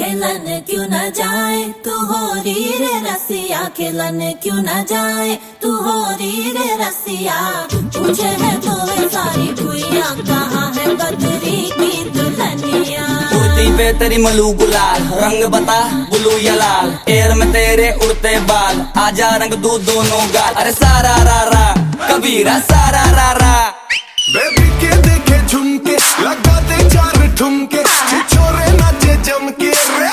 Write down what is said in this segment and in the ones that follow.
खेलन क्यों न जाए तू हो री रे रसिया, खेलन क्यों न जाए तू हो री रे रसिया। पूछे है तो वे सारी भुइया, कहाँ है बदरी की दुल्हनिया। कुर्ती पे तेरी मलू गुलाल, रंग बता ब्लू या लाल, एयर में तेरे उड़ते बाल, आजा रंग दू दोनों गाल। अरे सारा रा रा कबीरा सारा रा रा। बेबी के देखे झुमके, लगा दे चार ठुमके, छोरे नाचे जम के रे।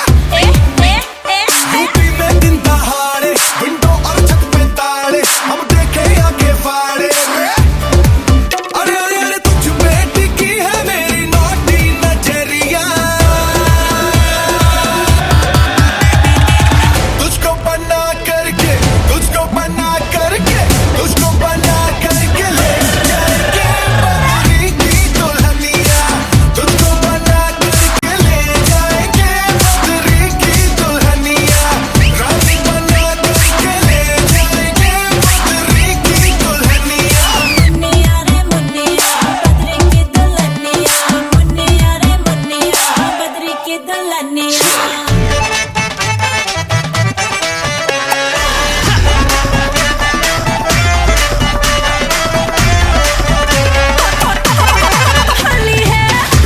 यूपी में दिन दहाड़े, विंडो और छत पे ताड़े, हम देखे आगे फाड़े रे। अरे अरे अरे तुझ पे टिकी है मेरी नोटी नजरिया, तुझको बना करके, तुझको बना करके, तुझको बना करके ले जाएंगे बदरी की दुल्हनिया। तुझको बना करके ले जाएंगे बदरी की दुल्हनिया, रानी बना करके ले जाएंगे बदरी की दुल्हनिया। मुन्निया रे मुन्निया बदरी की दुल्हनिया, मुन्निया रे मुन्निया बदरी की दुल्हनिया।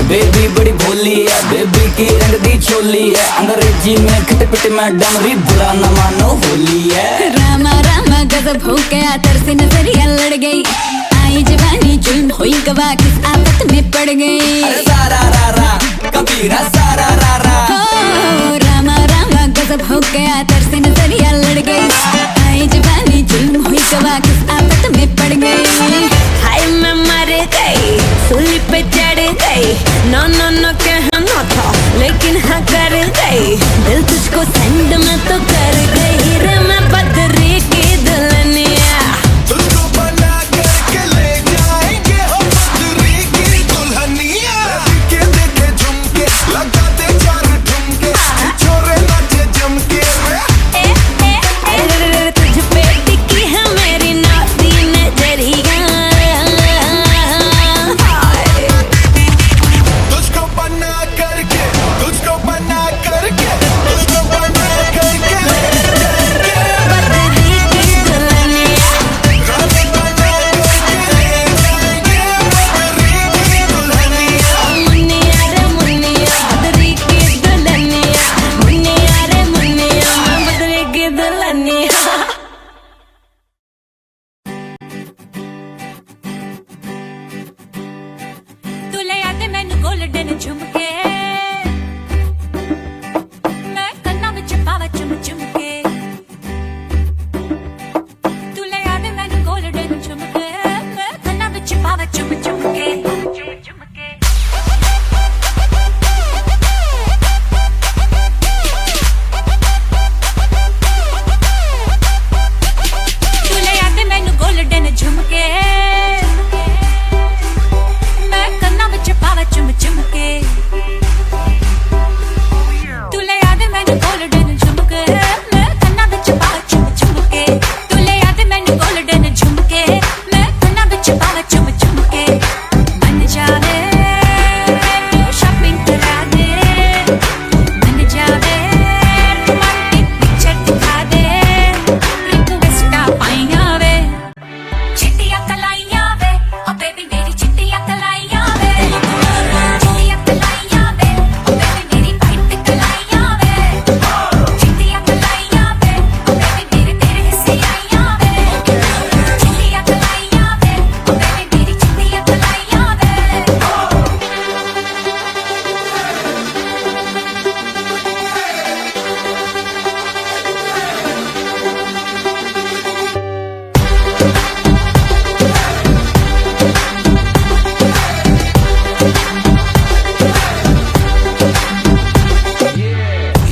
बेबी बड़ी भोली है, बेबी की रंग दी चोली है, अंग्रेजी में खिट पिट में डमरी, बुरा न मानो होली है। रामा रामा गजब हो गया, तरसे नजरिया लड़ गई, आई जवानी जुल्म हुई गवा, किस आफत में पड़ गई। अरे सारा रा रा कबीरा सारा रा रा। हो रामा रामा गजब हो गया, तरसे नजरिया लड़ गई, आई जवानी जुल्म हुई गवा, किस आफत में पड़ गई। हाय मैं मर गई, सूली पे चढ़ गई, नो नो नो कहना था लेकिन हाँ कर गई, दिल तुझको सेंड में तो कर गई रे मैं बदरी की दुल्हनिया। तुझको बना करके ले जाएंगे हम बदरी की दुल्हनिया। बेबी के देखे झुमके, लगा दे चार ठुमके, छोरे नाचे जम के रे। अरे तुझ पे टिकी है मेरी नाती नजरिया, तुझको बना करके, तुझको बना करके, तुझको बना करके ले जाएंगे बदरी की दुल्हनिया। रानी बना करके ले जाएंगे बदरी की दुल्हनिया। मुन्निया रे मुन्निया बदरी की दुल्हनिया, मुन्निया रे मुन्निया बदरी की दुल्हनिया। तुले याद मैनू गोल्डन झुमके, मैं कन्ना विच पावा चुम चुमके। तुले याद मैनू गोल्डन झुमके, मैं कन्ना विच पावा चुम चुमके। तुले याद मैनू गोल्डन झुमके, मैं कन्ना विच पावा चुम चुमके। तुले याद मैनू गोल्डन झुमके, मैं कन्ना विच पावा चुम चुमके। तुले याद मैनू गोल्डन झुमके, मैं कन्ना विच पावा चुम चुमके। बन जावे शॉपिंग करा दे, बन जावे रोमांटिक पिक्चर दिखा दे, रिक्वेस्टा पाइया वे, चिट्टियां कलाइयां वे, ओ बेबी मेरी चिट्टियां कलाइयां वे, चिट्टियां कलाइयां वे, ओ बेबी मेरी वाइट कलाइयां वे, चिट्टियां कलाइयां वे, ओ बेबी मेरे तेरे हिस्से आइयां वे, चिट्टियां कलाइयां वे, ओ बेबी मेरी चिट्टियां कलाइयां वे।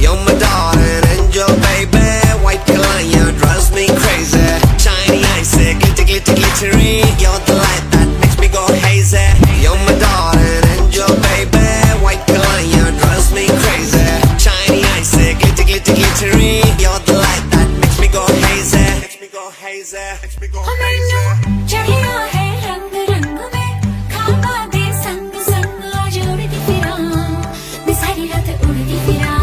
You're my darling angel, baby. White Kalaya drives me crazy. Shiny eyes, glitter, glitter, glittery. You're the light that makes me go hazy. You're my darling angel, baby. White Kalaya drives me crazy. Shiny eyes, glitter, glitter, glittery. You're the light that makes me go hazy. Makes me go hazy. Makes me go hazy. चढ़िया है रंग रंग में, खाबा दे संग संग आज उड़ती फिरां, मैं सारी रात उड़ती फिरां।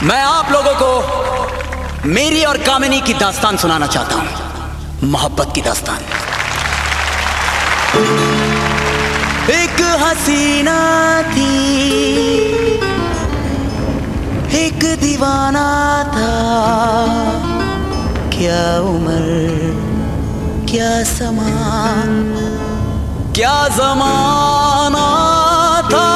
मैं आप लोगों को मेरी और कामिनी की दास्तान सुनाना चाहता हूं, मोहब्बत की दास्तान। एक हसीना थी, एक दीवाना था, क्या उम्र क्या समा क्या जमाना था।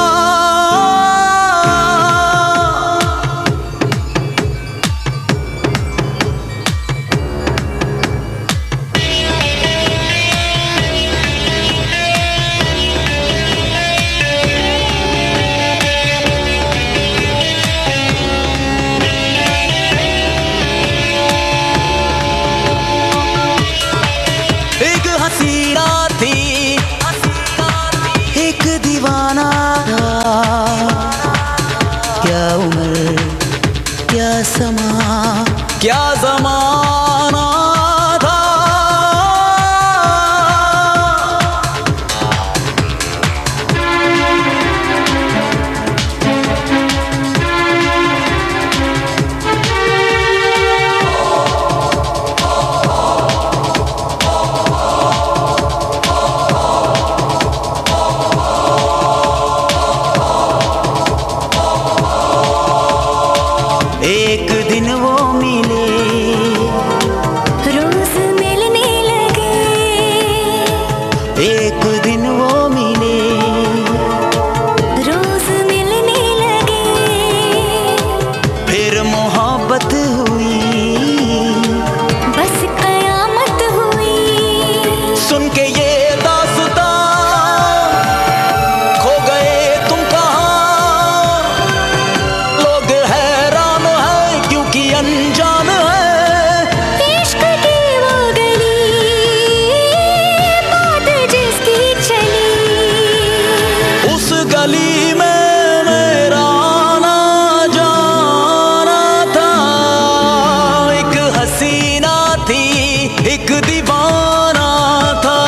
एक हसीना थी, एक दीवाना था, क्या उम्र क्या समा क्या जमाना था। एक दिन वो मिले, रोज मिलने लगे, एक दिन वो मिले, रोज मिलने लगे, फिर मोहब्बत हुई, बस कयामत हुई। सुन के ये दास्तां खो गए तुम कहाँ। लोग हैरान हैं क्योंकि अनजान है। इश्क की वो गली, बात जिसकी चली, उस गली में मेरा आना जाना था। एक हसीना थी, एक दीवाना था।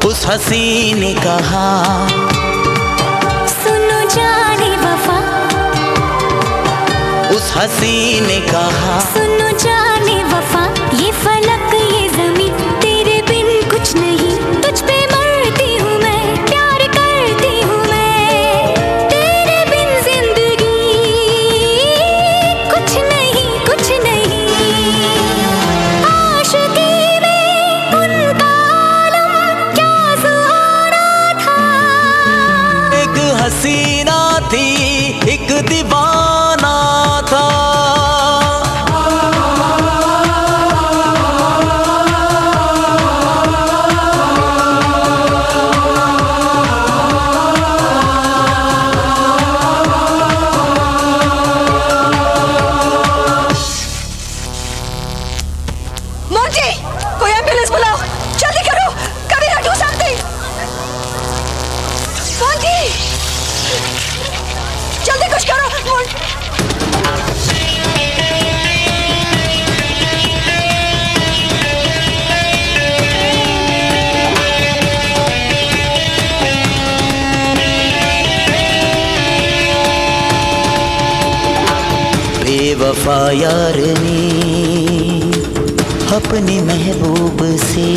उस हसी ने कहा, सुनो जाने वफा, उस हसी ने कहा, सुनो जाने वफा, ये फलक ये ज़मीं तेरे बिन कुछ नहीं, तुझ पे मरती हूँ मैं, प्यार करती हूँ मैं, तेरे बिन जिंदगी कुछ नहीं, कुछ नहीं। आशिकी में उनका आलम क्या सुहाना था। एक हसीना थी, एक दीवाना था। मोंटी, कोई एम्बुलेंस बुलाओ, जल्दी करो, कबीरा डू समथिंग। मोंटी, जल्दी कुछ करो। बेवफा यार ने अपने महबूब से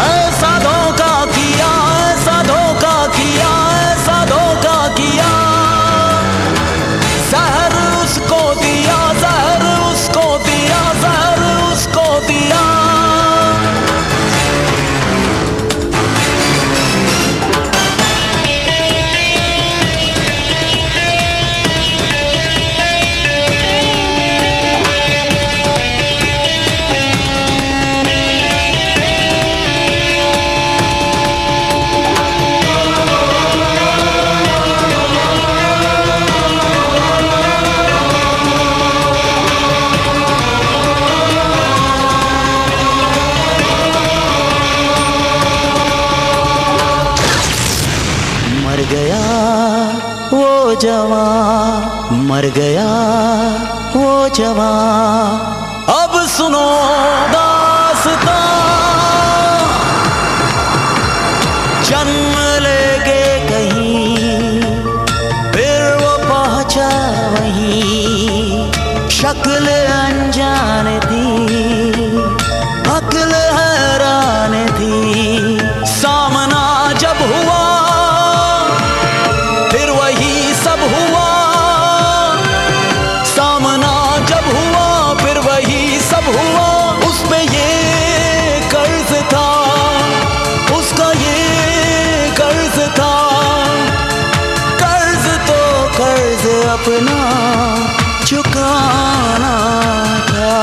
ऐसा धोखा किया, ऐसा धोखा किया, ऐसा धोखा किया। जहर उसको दिया, जहर उसको दिया, जहर उसको दिया। वो जवान मर गया वो जवान। अब सुनो दास्तां, जन्म लेके कहीं फिर वो पहुंचा वहीं। शक्ल अनजान थी, अक्ल हैरान थी। सामना जब हुआ फिर वही सब हुआ। सामना जब हुआ फिर वही सब हुआ। उस पे ये कर्ज था, उसका ये कर्ज था। कर्ज तो कर्ज अपना चुकाना था।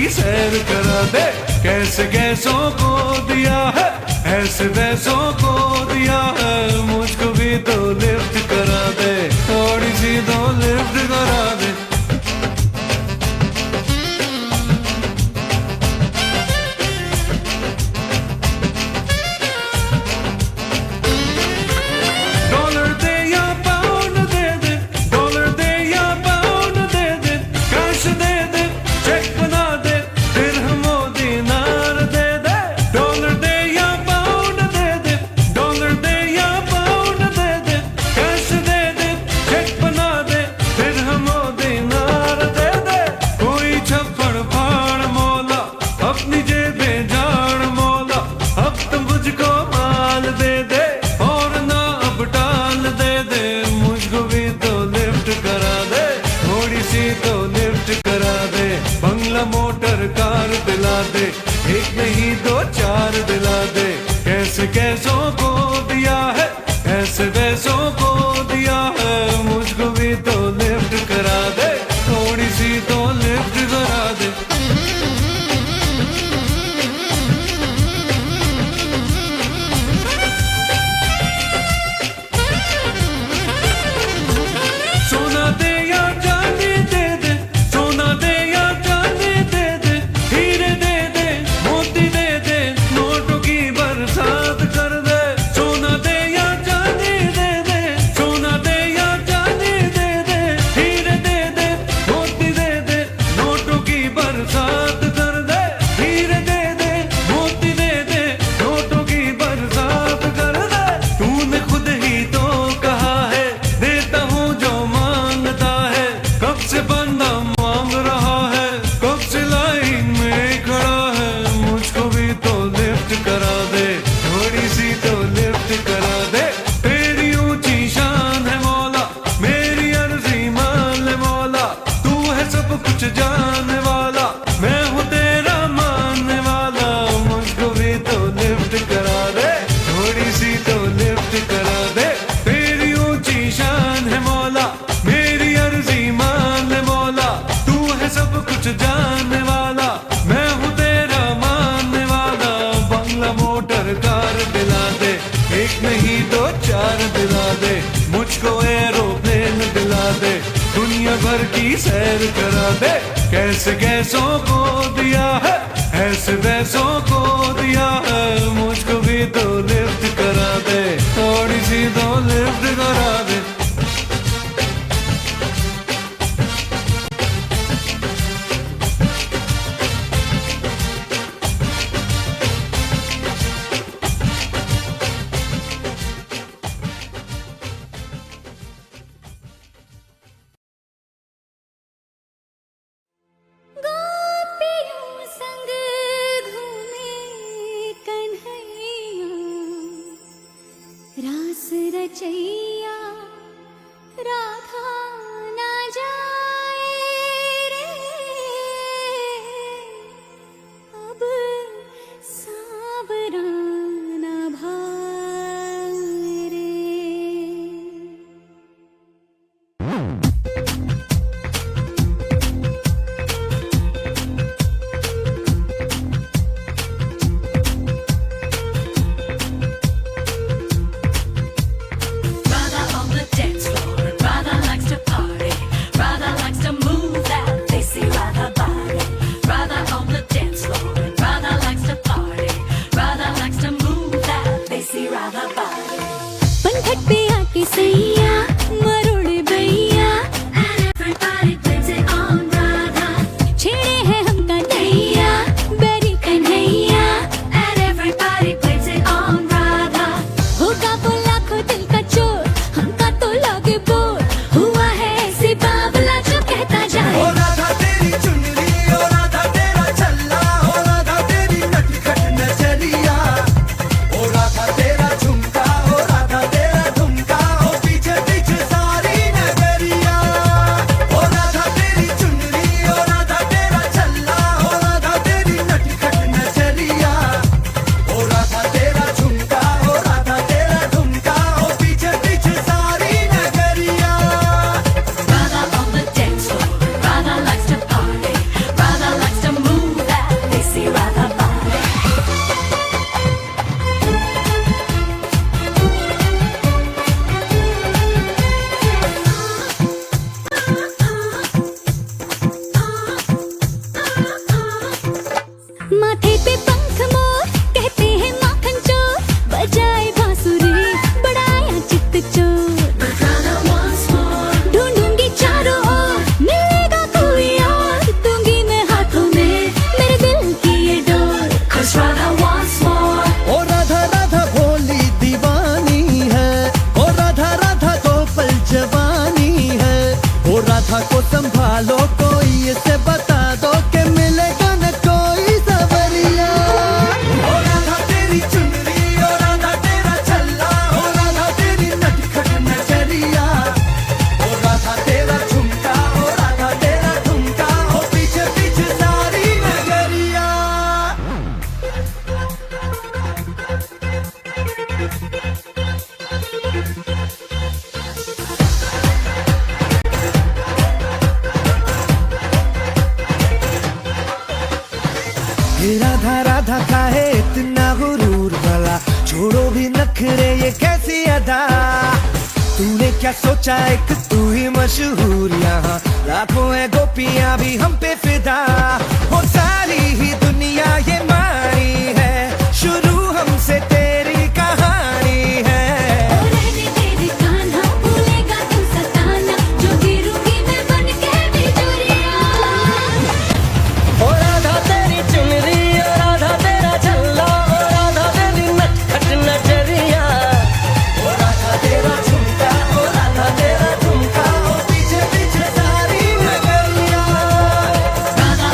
सैर करा दे। कैसे कैसों को दिया है, ऐसे वैसों को दिया है। मुझको भी तो लिफ्ट करा दे, थोड़ी सी तो लिफ्ट करा दे। डॉलर दे या पाउंड दे दे, डॉलर दे या पाउंड दे दे। कैश दे दे, चेक बना दे, दिरहमो दीनार दे दे। डॉलर दे या पाउंड दे दे, डॉलर दे या पाउंड दे दे। कैश दे दे, चेक बना दे, दिरहमो दीनार दे दे। कोई छप्पड़ फाड़ मौला, अपनी जेबें झाड़ मौला। अब तो मुझको माल दे दे, और ना अब टाल दे दे। मुझको भी तो लिफ्ट करा दे, थोड़ी सी तो लिफ्ट करा दे। बंगला मोटर कार दिला दे, एक नहीं दो चार दिला दे। कैसे कैसों को दिया है, ऐसे वैसों को दिया है। मुझको भी तो लिफ्ट करा दे, थोड़ी सी तो लिफ्ट करा दे। सोना दे या चांदी दे दे, सोना दे या चांदी दे दे। हीरे दे दे, मोती दे दे, नोटों की बरसात कर दे। सोना दे या चांदी दे दे, सोना दे या चांदी दे दे। हीरे दे दे, मोती दे दे, नोटों की बरसात कर दे। हीरे दे दे, मोती दे दे, नोटों की बरसात कर दे। तूने खुद ही तो कहा है, देता हूँ जो मांगता है। कब से बंदा मांग रहा है, कब से लाइन में खड़ा है। मुझको भी तो लिफ्ट करा दे, थोड़ी सी तो लिफ्ट करा दे। तेरी ऊंची शान है मौला, मेरी अर्जी मान ले मौला। तू है सब कुछ जानने वाला, मैं हूँ तेरा मानने वाला। मुझको भी तो लिफ्ट करा दे, थोड़ी सी तो लिफ्ट करा दे। तेरी ऊंची शान है मौला, मेरी अर्जी मान ले सच जानने वाला, मैं हूँ तेरा मानने वाला। बंगला मोटर कार दिला दे, एक नहीं तो चार दिला दे। मुझको एरोप्लेन दिला दे, दुनिया भर की सैर करा दे। कैसे कैसों को दिया है, ऐसे वैसों को दिया है। मुझको भी तो लिफ्ट करा दे, थोड़ी सी तो लिफ्ट करा दे। गोपियों संग घूमे कन्हैया, रास रचैया राधा ना जाए रे, अब सावरा ना भाए रे। Radha on the dance floor, and Radha likes to party. Radha likes to move that lacy Radha body. Radha on the dance floor, and Radha likes to party. Radha likes to move that lacy Radha body. पंखट पे आके सैया मरोड़े भैया, And everybody blames it on Radha. छेड़े हैं हमका नैया बेरी Kanhaiya. And everybody blames it on Radha. होगा वो लाखों दिल का चोर, हमका तो लगे बोर। हुआ है ऐसे बावला जो कहता जाए, ओ राधा तेरी चुनरी, ओ राधा तेरा छल्ला, ओ राधा तेरी नटखट नजरिया, ओ राधा तेरा झुमका, ओ राधा तेरा ठुमका, ओ पीछे पीछे सारी नगरिया। ओ राधा तेरी चुनरी, ओ राधा तेरा छल्ला, ओ राधा तेरी नटखट नजरिया, ओ राधा तेरा झुमका, ओ राधा तेरा ठुमका, ओ पीछे पीछे सारी नगरिया। Radha on the dance floor, Radha likes to party. Radha likes to move that lacy Radha body. माथे पे पंख मोर कहते हैं माखन चोर, बजाए बांसुरी बड़ाया चित्त चोर। But Radha wants more. ढूंढूंगी चारों ओर, मिलेगा कोई और, दूंगी मैं हाथों में मेरे दिल की ये door. 'Cause Radha wants more. ओ राधा राधा भोली दीवानी है, ओ राधा राधा को पल जवानी है। ओ राधा को संभालो, कोई इसे बता दो कि मिलेगा न कोई सवरिया। ओ राधा तेरी चुनरी, ओ राधा तेरा छल्ला, ओ राधा तेरी नटखट नजरिया, ओ राधा तेरा झुमका, ओ राधा तेरा ठुमका, ओ पीछे पीछे सारी नगरिया। हे राधा राधा काहे इतना गुरूर भला, छोड़ो भी नखरे ये कैसी अदा। तूने क्या सोचा एक तू ही मशहूर, यहाँ लाखों है गोपियां भी हम पे फिदा। हो सारी ही दुनिया ये मानी है, शुरू हमसे तेरी कहानी है। ओ रहने तेरे कान्हा, भूलेगा तू सताना, जो गिरूंगी मैं बन के बिजुरिया। ओ राधा तेरी चुनरी, ओ राधा तेरा छल्ला, ओ राधा तेरी नटखट नजरिया, ओ राधा तेरा झुमका, ओ राधा तेरा ठुमका, ओ पीछे पीछे सारी नगरिया। Radha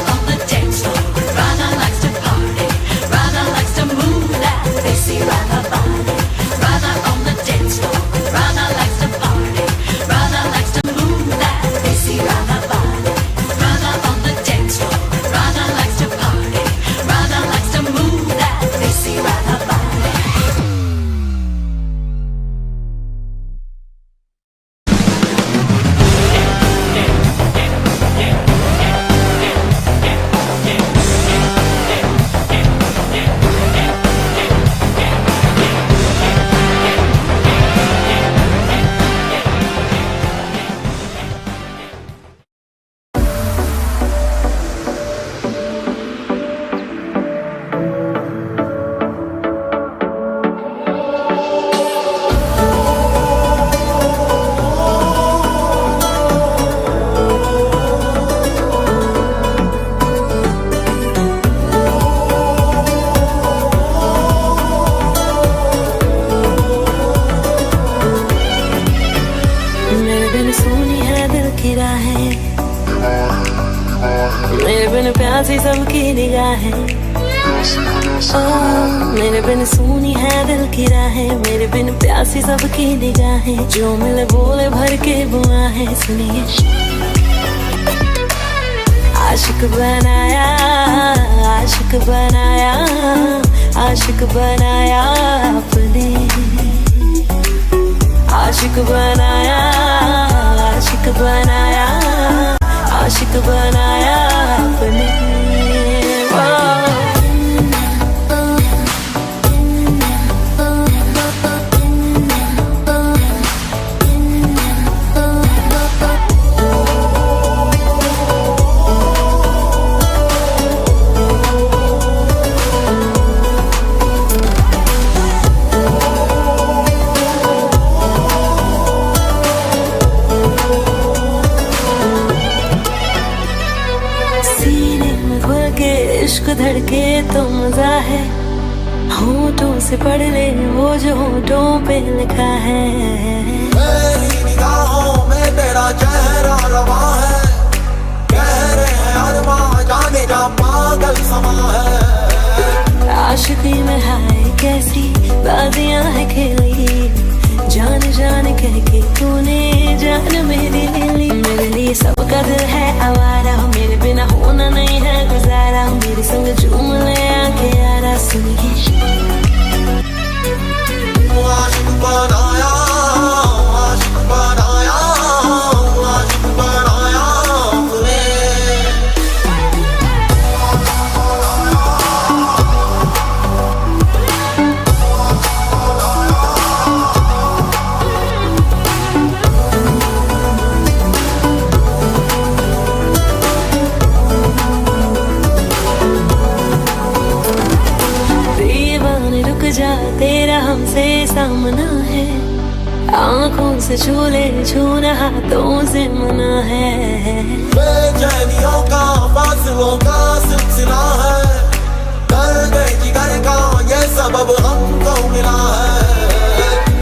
मेरे बिन प्यासी सबकी निगाहें, मेरे बिन सुनी है दिल की राहें, मेरे बिन प्यासी सबकी निगाहें, जो मिले बोले भर के बुआहें। सुनिए आशिक बनाया, आशिक बनाया, आशिक बनाया आपने, आशिक बनाया, आशिक बनाया, आशिक बनाया आपने। इश्क धड़के तो मजा है, होठों से पढ़ ले वो जो होठों पे लिखा है। मेरी निगाहों में तेरा चेहरा रवा है, कह रहे हैं अरमां जाने का पागल समा है। आशिकी में हाय कैसी बाजियां है खेली, जान जान कह के तूने जान मेरी ले ली। मेरे लिए सबका दिल है आवारा, मेरे बिना होना नहीं है गुजारा, मेरे संग झूम ले आके यारा। सुनिए आशिक बनाया, आशिक बनाया, आशिक बनाया तूने। जा तेरा हमसे सामना है, आंखों से छू ले छूना हाथों से मना है। बेचैनियों का फासलों का सिलसिला है, दर्द जिगर का ये सबब हमको मिला है।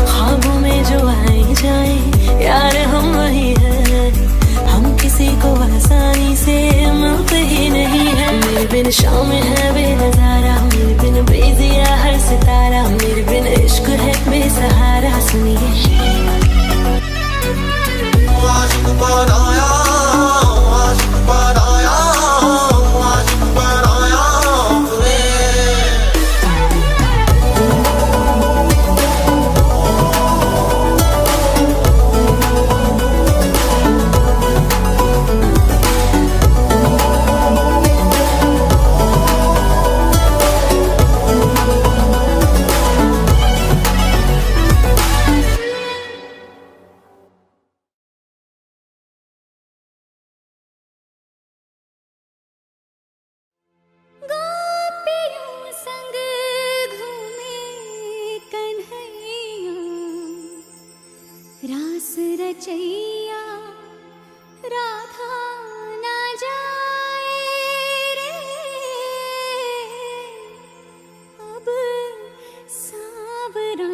ख्वाबों में जो आए जाए यार हम वही हैं, हम किसी को आसानी से मिलते ही नहीं है। मेरे बिन शाम है बेनजारा, मेरे बिन बेजिया हर सितारा, मेरे बिन इश्क है बेसहारा। सुनिए आशिक बनाया, आशिक बनाया, आशिक बनाया तूने। गोपियों संग घूमे कन्हैया, रास रचैया राधा ना जाए रे, अब सावरा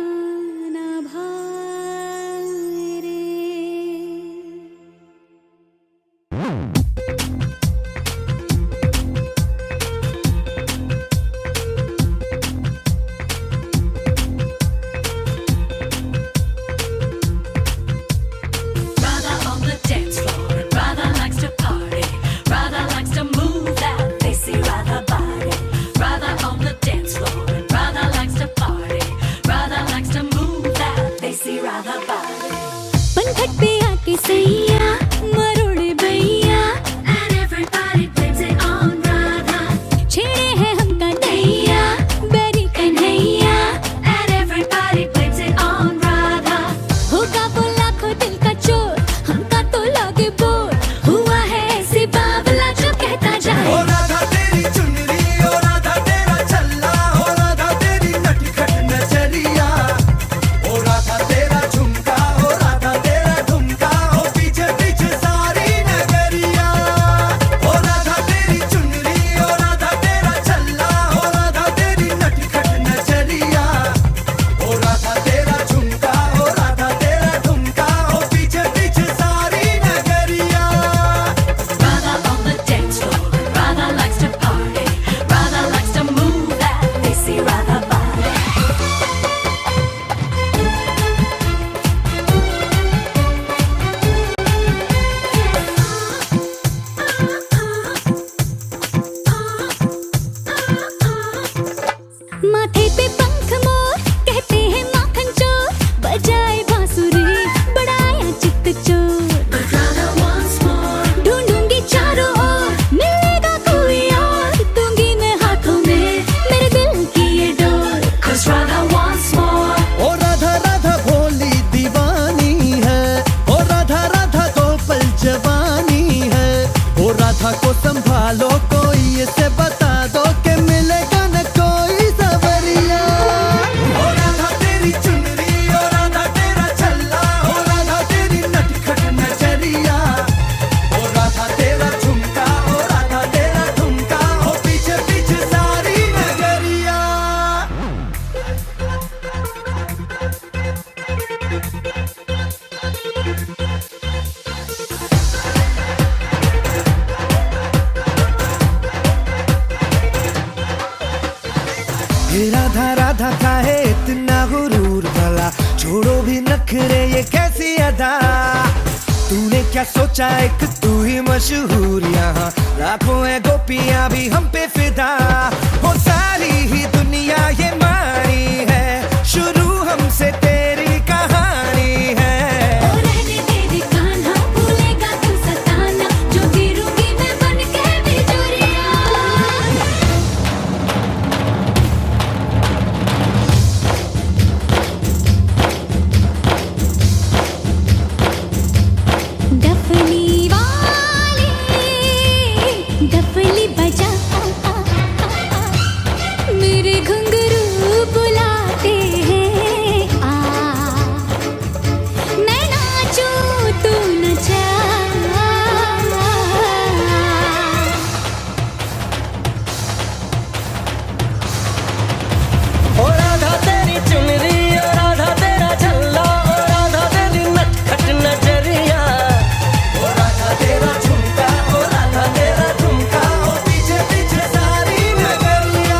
ना भाए रे। ला वालों को ये से बता दो कि मिलेगा न कोई सवरिया। हो राधा तेरी चुनरी, हो राधा तेरा छल्ला, हो राधा तेरी नटखट नजरिया, हो राधा तेरा झुमका, हो राधा तेरा ठुमका, हो पीछे पीछे सारी नगरिया। हे राधा राधा काहे इतना गुरूर भला, छोड़ो भी नखरे ये कैसी अदा। तूने क्या सोचा एक तू ही मशहूर, यहाँ लाखों है गोपियां भी हम पे फिदा। वो सारी ही दुनिया ये मानी है, शुरू हमसे तेरी कहानी है। ओ रहने तेरी कान्हा, भूलेगा तू सताना, जो गिरूंगी मैं बन के बिजुरिया। डफली वाले डफली बजा, मेरे घुंघरू बुलाते हैं आ। मैं नाचूं तू नचा, ओ राधा तेरी चुनरी, ओ राधा तेरा छल्ला, ओ राधा तेरी नटखट नजरिया, ओ राधा तेरा झुमका, ओ राधा तेरा ठुमका, ओ पीछे पीछे सारी नगरिया।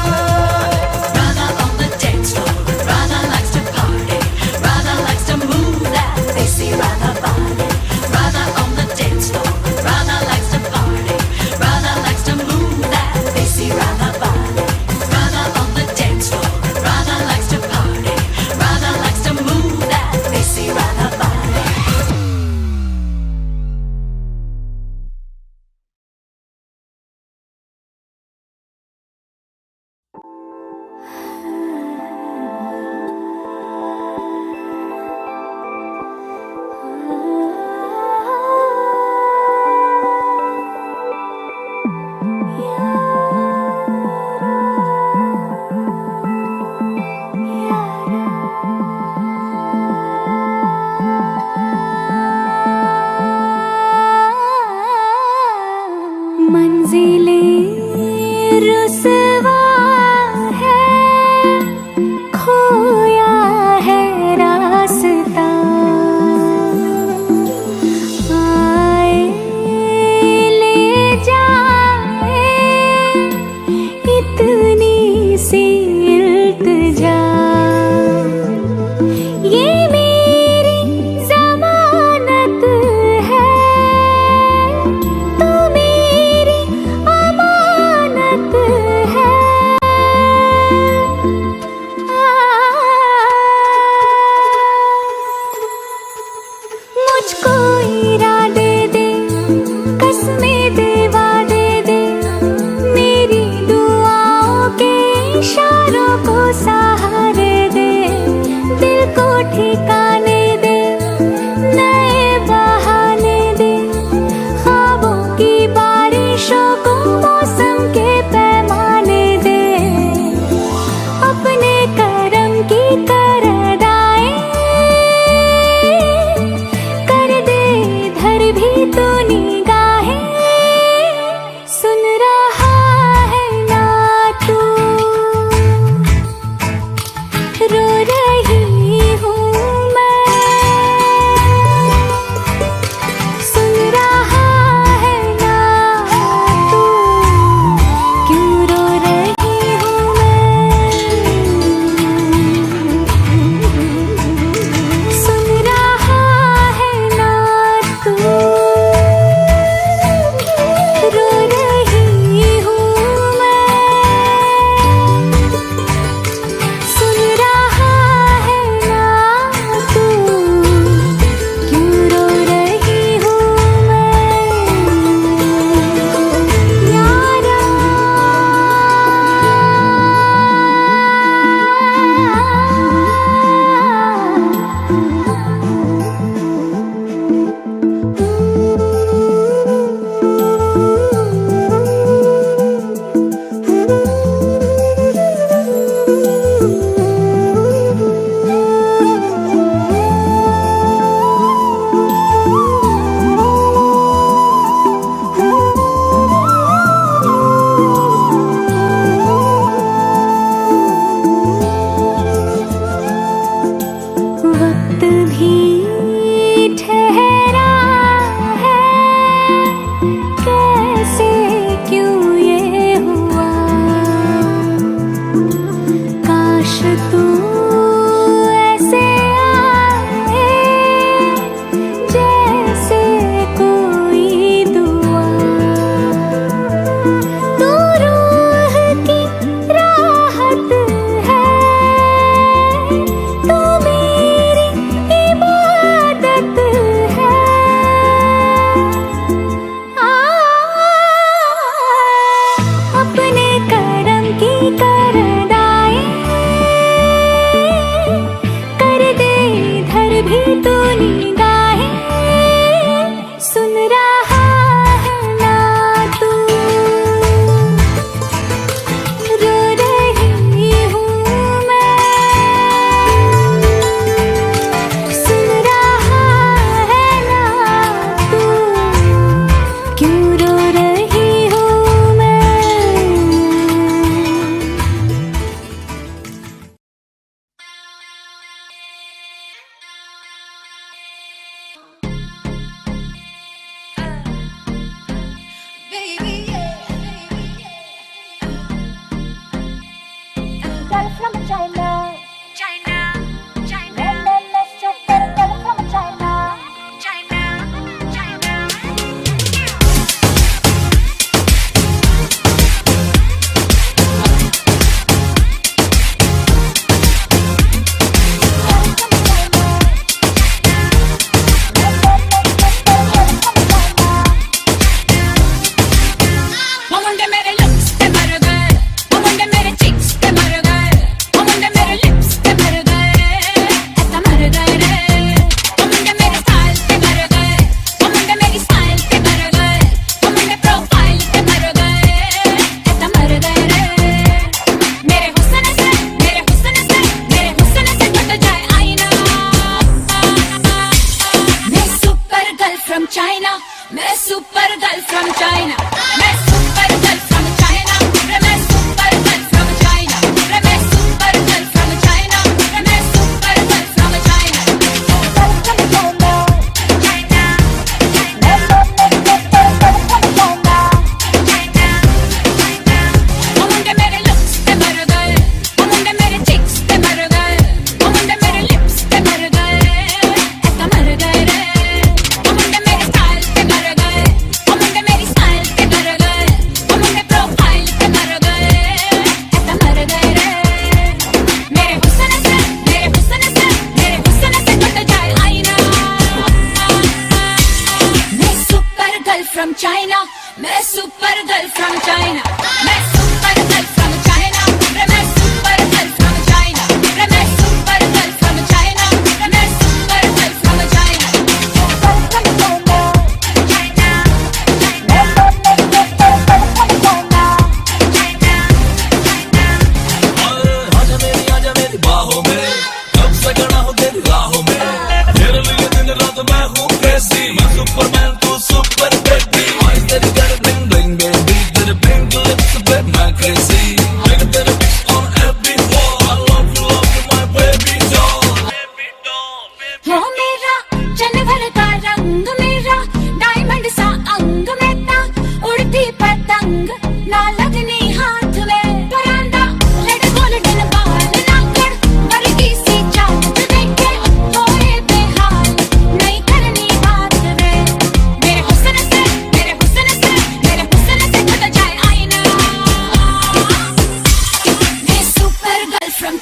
Radha on the dance floor, Radha likes to party, Radha likes to move that desi Radha body. Radha on the dance floor, Radha likes to party, Radha likes to move that desi Radha body. Radha on the dance floor, Radha likes to party, Radha likes to move that desi Radha body. मंजिलें रुसवा है, खोया है रास्ता, आए ले जाए इतनी सी इल्तिजा। ये मेरी जमानत है, तू मेरी अमानत है। मुझको इरादे दे, कसमें देवा दे दे, मेरी दुआओं के इशारों को सहारे दे, दिल को ठिकाने दे, नए बहाने दे, ख्वाबों की बारिशों को मौसम के पैमाने दे, अपने करम की करदाएं कर दे इधर भी तो निगाहें। सुन रहा है ना तू, रो रही हूँ मैं।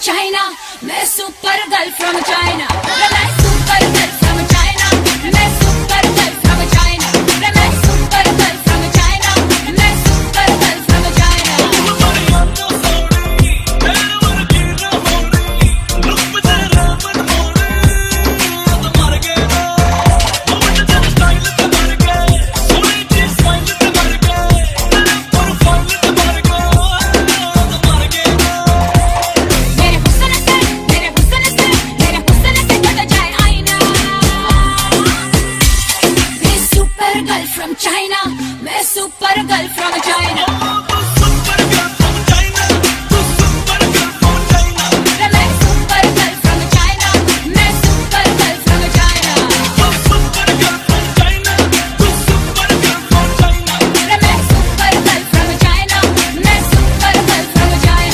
China, मैं super girl from China. मैं super girl from China. मैं super girl from China. मैं super girl from China. मैं super girl from China. मेरे हुस्न से जग जाए आईना. मैं super girl from China. मैं super girl from China. मैं super girl from China. मैं super girl from China. मैं super girl from China. मैं super girl from China.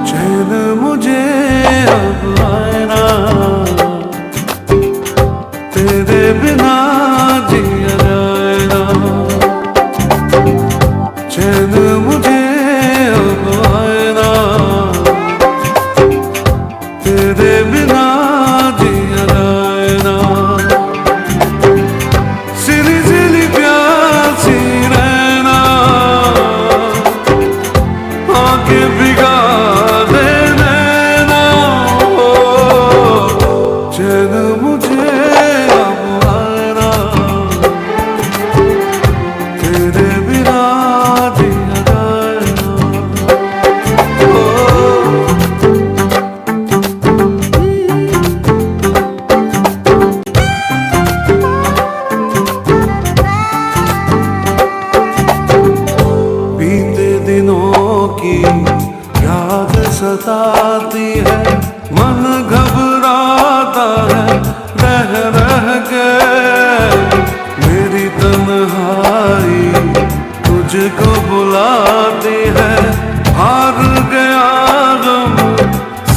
चैन मुझे अब आए ना, तेरे बिना जिया जाए ना. चैन मुझे अब आए ना, तेरे बिना जिया जाए ना. सिली सिली प्यासी रहना, आंखें भिगा दे नैना. चैन मुझे अब आए ना, तेरे बिना जिया जाए ना. बीते दिनों की याद सताती है, मन घबराता है रह रह के. मेरी तन्हाई तुझको बुलाती है, हार गया गम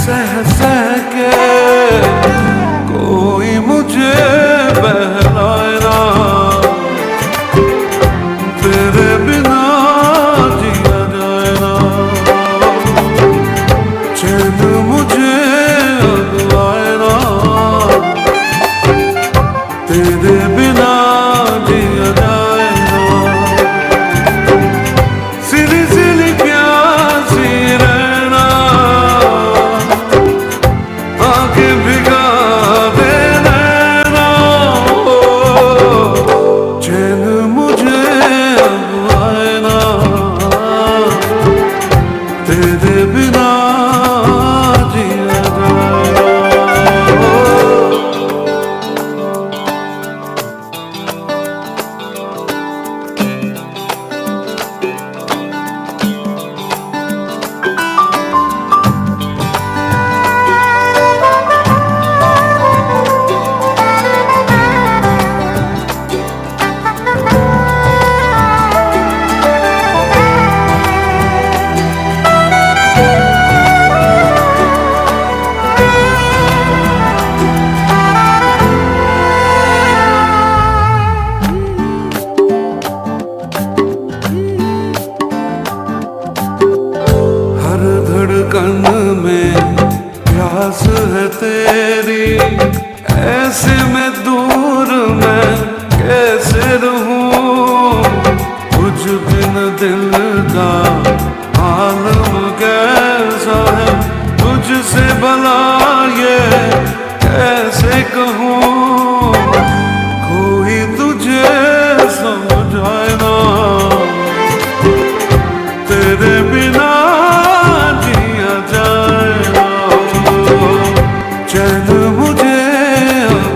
सह सह के. कोई मुझे बहलाए ना, तेरे बिना जिया जाए ना. चैन मुझे अब आए ना, तेरे बिना जिया जाए ना. सिली सिली प्यासी रहना, आंखें भिगा दे नैना. चैन मुझे अब आए ना, तेरे बिना जिया जाए ना. हर धड़कन में प्यास है तेरी, ऐसे में दूर मैं कैसे रहूं. कुछ बिन दिल का आलम कैसा है, तुझसे भला ये कैसे कहूं. कोई तुझे समझाए ना, तेरे बिना जिया जाए ना. चैन मुझे अब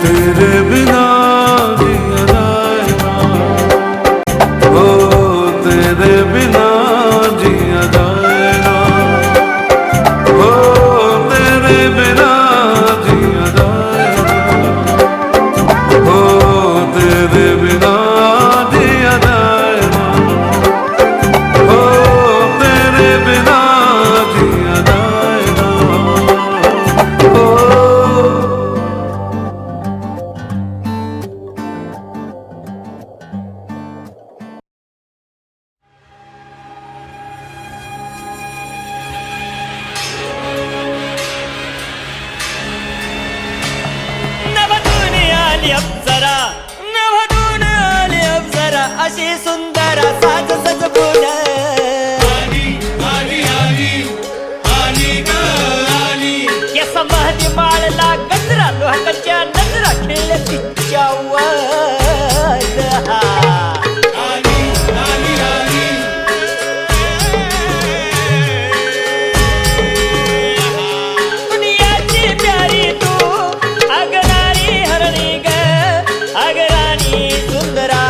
तेरे बिना जिया जाए ना, ओ तेरे बिना जिया जाए ना, ओ तेरे बिना जिया जाए ना, ओ तेरे बिना जिया जाए ना, ओ तेरे बिना जिया जाए ना, ओ। नभतून आली अप्सरा, नभतून आली अप्सरा, अशी सुंदर साज सजवून केस महदी माळला गजरा, लोहकाच्या नजरा खेळल्या तिच्यावर दुनियाची प्यारी तू, अगराणी हरणी ग, अगराणी सुंदरा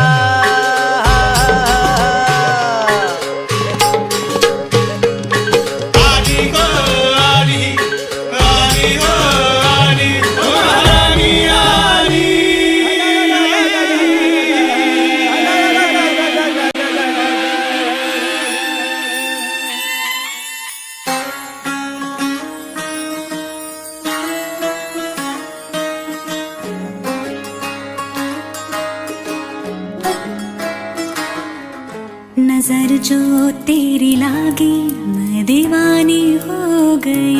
नजर जो तेरी लागी मैं दीवानी हो गई,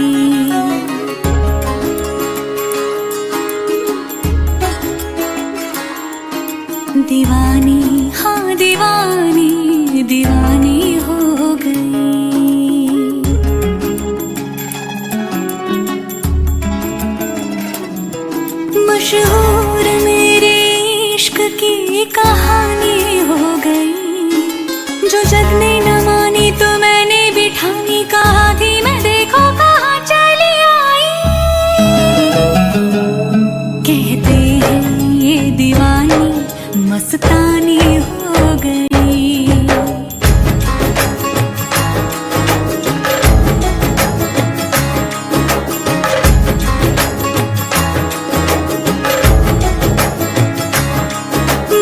दीवानी हाँ दीवानी दीवानी हो गई। मशहूर मेरे इश्क की कहानी हो गई, जो जग ने न मानी तो मैंने भी ठानी, कहा थी मैं देखो कहाँ चली आई। कहते हैं ये दीवानी मस्तानी हो गई।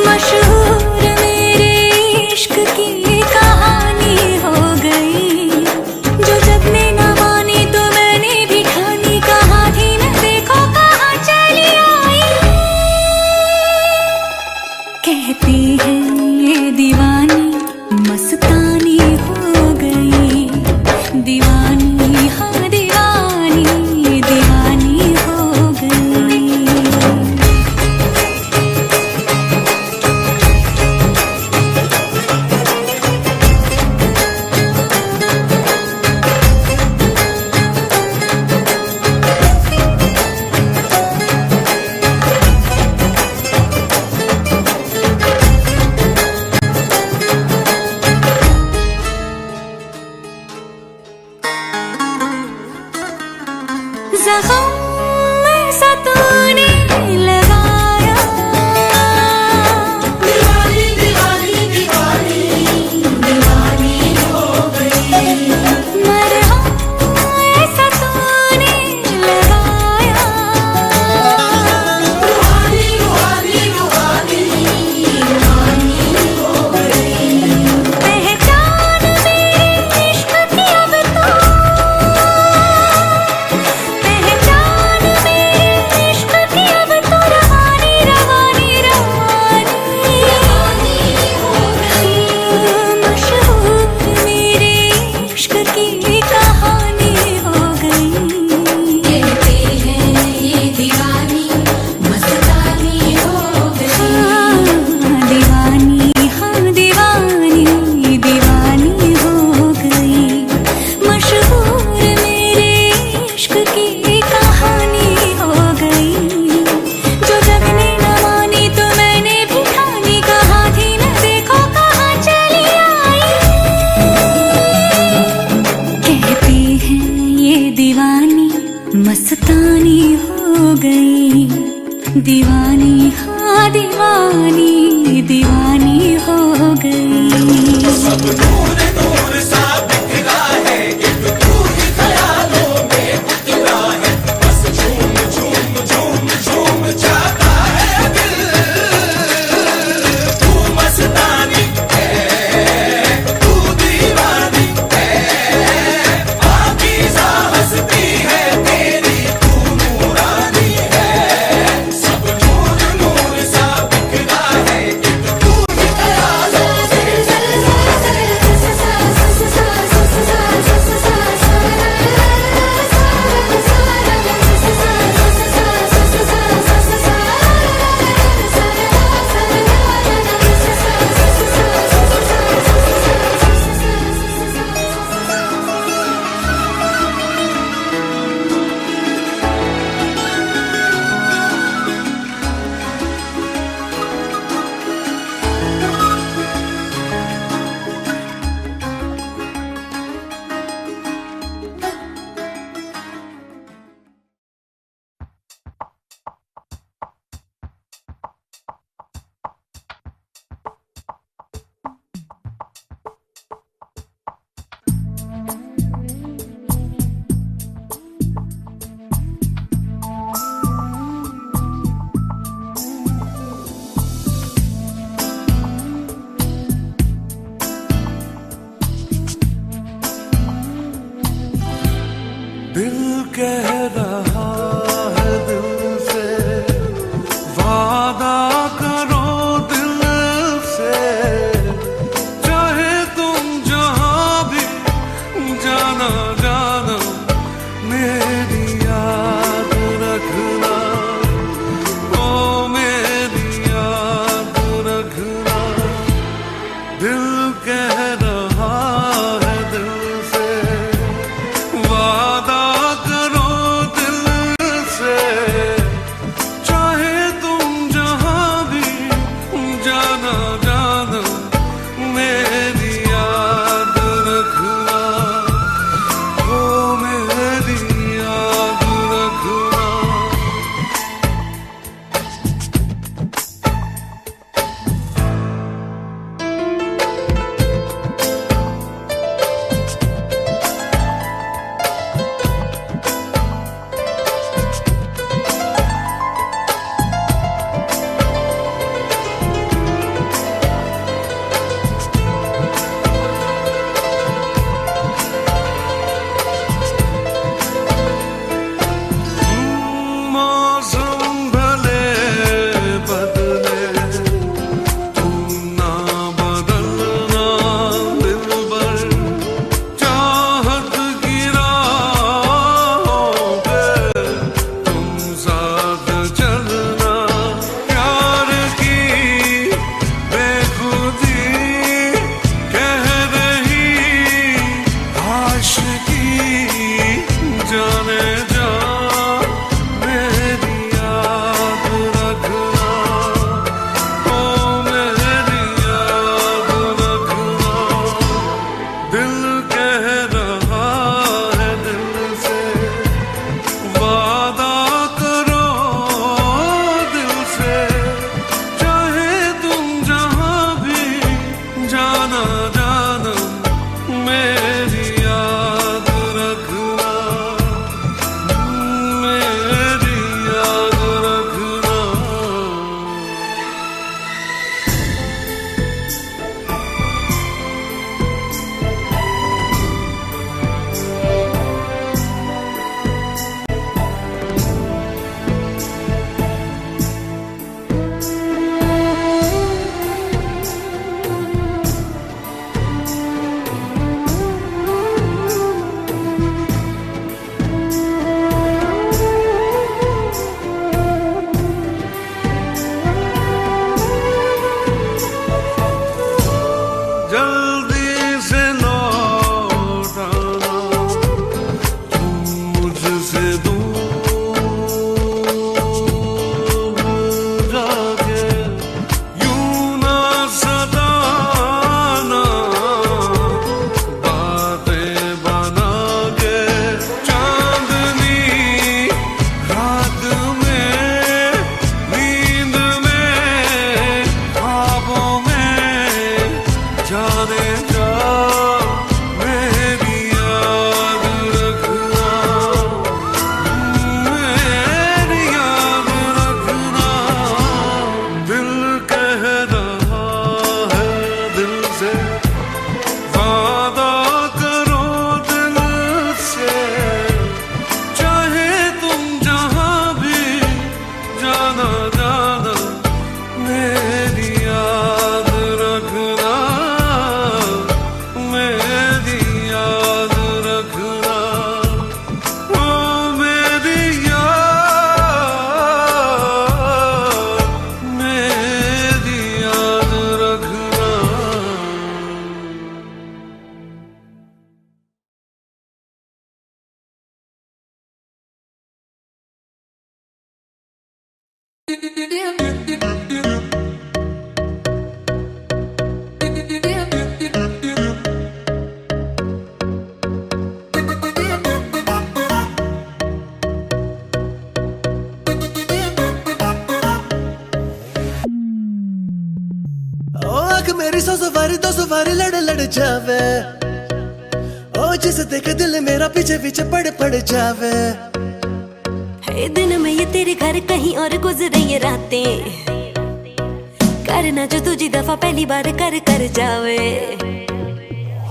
मशहूर मेरे इश्क की कहानी हो गई, जो जग ने न मानी तो मैंने भी ठानी, कहा थी मैं देखो कहाँ चली आई। कहती है दीवानी हाँ दीवानी दीवानी हो गई। सब नूर नूर सा बिखरा है, एक तू ही ख्यालों में उतरा है, बस झूम झूम झूम झूम जाता है दिल। तू मस्तानी है, तू दीवानी है, पाकीज़ा हस्ती है तेरी, तू नूरानी है। सब नूर नूर सा बिखरा है, एक तू ही ख्यालों में मेरी सौ सवारी दो सवारी लड़ लड़ जावे ओ जिसे देख दिल मेरा पीछे पीछे पड़ जावे। है दिन में ये तेरे घर कहीं और गुजरे ये रातें, करना जो तुझी दफा पहली बार कर जावे।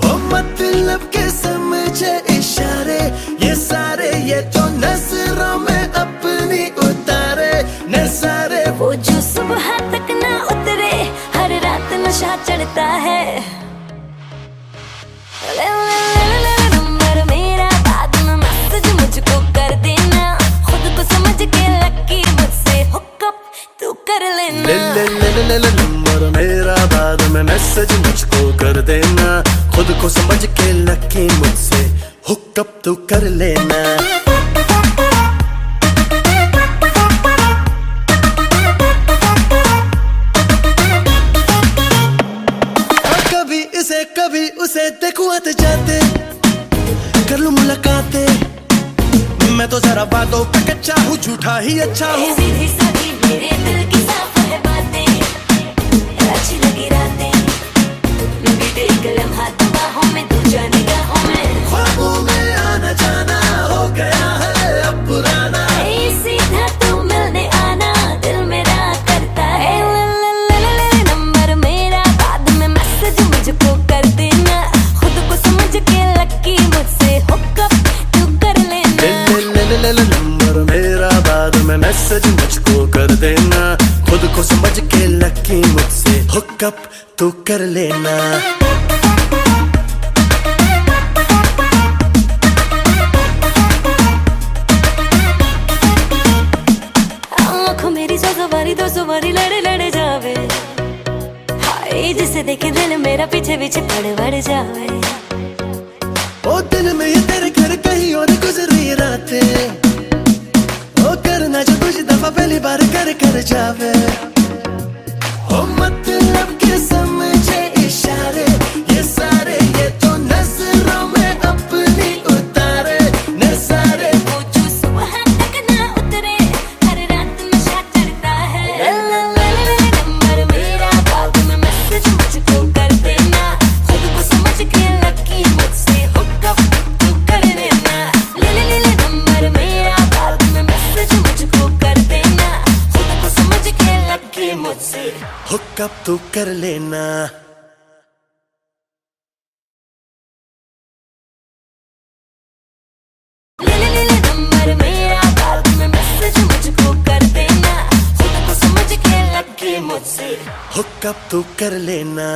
ओ मतलब के समझे इशारे ये सारे, ये तो नजरों में अपनी उतारे नजारे। वो जो सुबह तक ना उतरे, हर रात नशा चढ़ता है। नंबर मेरा बाद में मैसेज मुझको कर देना, खुद को समझ के लकी मुझसे हुकअप तू कर लेना। नंबर मेरा बाद में मैसेज मुझको कर देना, खुद को समझ के लकी मुझसे हुकअप तू कर लेना। कभी उसे देखूं आते जाते, कर लूं मुलाकातें। मैं तो जरा बातों का कच्चा हूँ, झूठा ही अच्छा हूँ। सीधी सादी मेरे दिल की साफ है बातें, अच्छी लगी रातें, बीते एक लम्हा तो बाहों में, तू जाने गाहों में। ख्वाबों में आना जाना हो गया है अब पुराना, सीधा तू मिलने आना दिल मेरा करता है। नंबर मेरा बाद में मैसेज मुझको कर देना, खुद को समझ के लकी मुझसे हुकअप तू कर लेना। नंबर मेरा बाद में मैसेज मुझको कर देना, खुद को समझ के लकी मुझसे हुकअप तू कर लेना। आँखों मेरी सौ सवारी दो सवारी लड़ लड़ जावे, हाय जिसे देखे दिल मेरा पीछे पीछे पड़ जावे। ओ दिन में ये तेरे घर कहीं और गुजरी रातें, ओ करना जो कुछ दफा पहली बार कर जावे। ओ मतलब के समझे इशारे ये सारे, ये तो नजरों में अपनी उतारे नजारे। वो जो सुबह तक ना उतरे, हर रात नशा चढ़ता है। नंबर मेरा बाद में मैसेज मुझको कर देना, खुद को समझ के लकी मुझसे हुकअप तू कर लेना। नंबर मेरा बाद में मैसेज मुझको कर देना, खुद को समझ के लकी मुझसे हुकअप तू कर लेना। नंबर मेरा बाद में मैसेज मुझको कर देना, खुद को समझ के लकी मुझसे हुकअप तू कर लेना।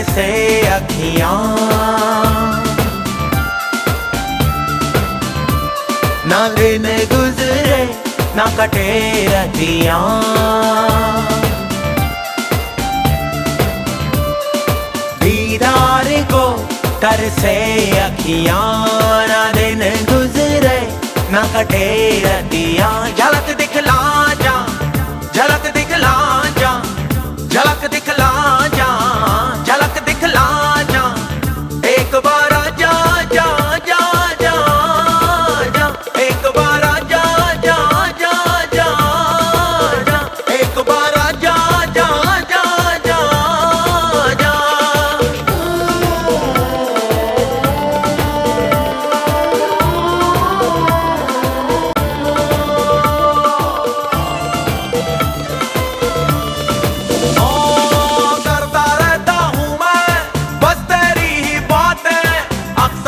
से अखियां ना लेने गुजरे ना कटे रतियां, दीदार को तरसे अखियां ना दिन गुजरे ना कटे रतियां। झलक दिखला जा, झलक दिखला जा, झलक दिखला जा, झलक दिखला जा, एक बार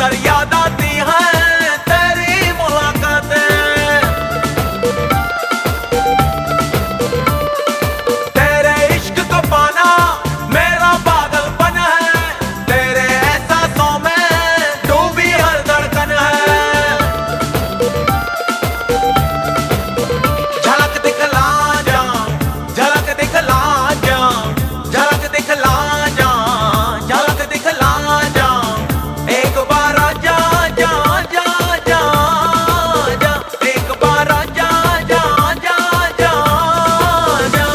बार याद आती है तेरी मुलाकातें, तेरे इश्क को पाना मेरा पागलपन है, तेरे एहसासों में डूबी हर धड़कन है। झलक दिखला जा, झलक दिखला जा, झलक दिखला जा, झलक दिखला जा, एक बार आजा जा जा जा जा, एक बार आजा जा जा जा जा।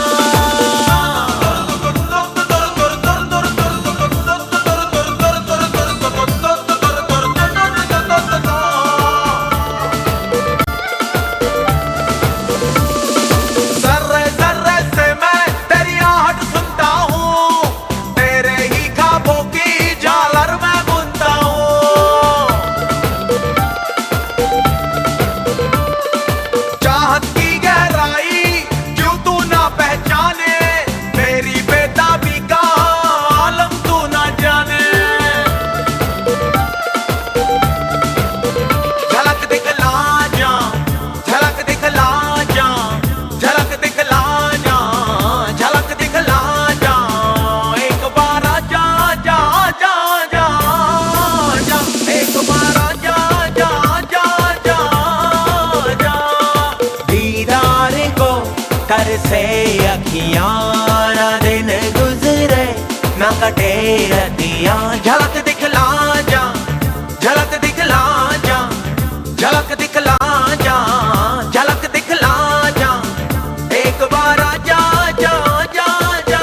जर्रे जर्रे से मैं तेरी आहट सुनता हूँ, तेरे ही ख्वाबों की झालर मैं बुनता हूँ। चाहत की गहराई क्यों तू ना पहचाने, मेरी बेताबी का आलम तू ना जाने। झलक दिखला जा, झलक दिखला जा, झलक दिखला जा, झलक दिखला जा, एक बार आजा जा जा जा जा, एक बार आजा जा जा जा जा। दीदार को कर से अखियां, ना दिन गुजरे ना कटे रतियां। झलक दिखला जा, झलक दिखला जा, झलक दिखला जा, झलक दिखला जा, एक बार आजा जा जा जा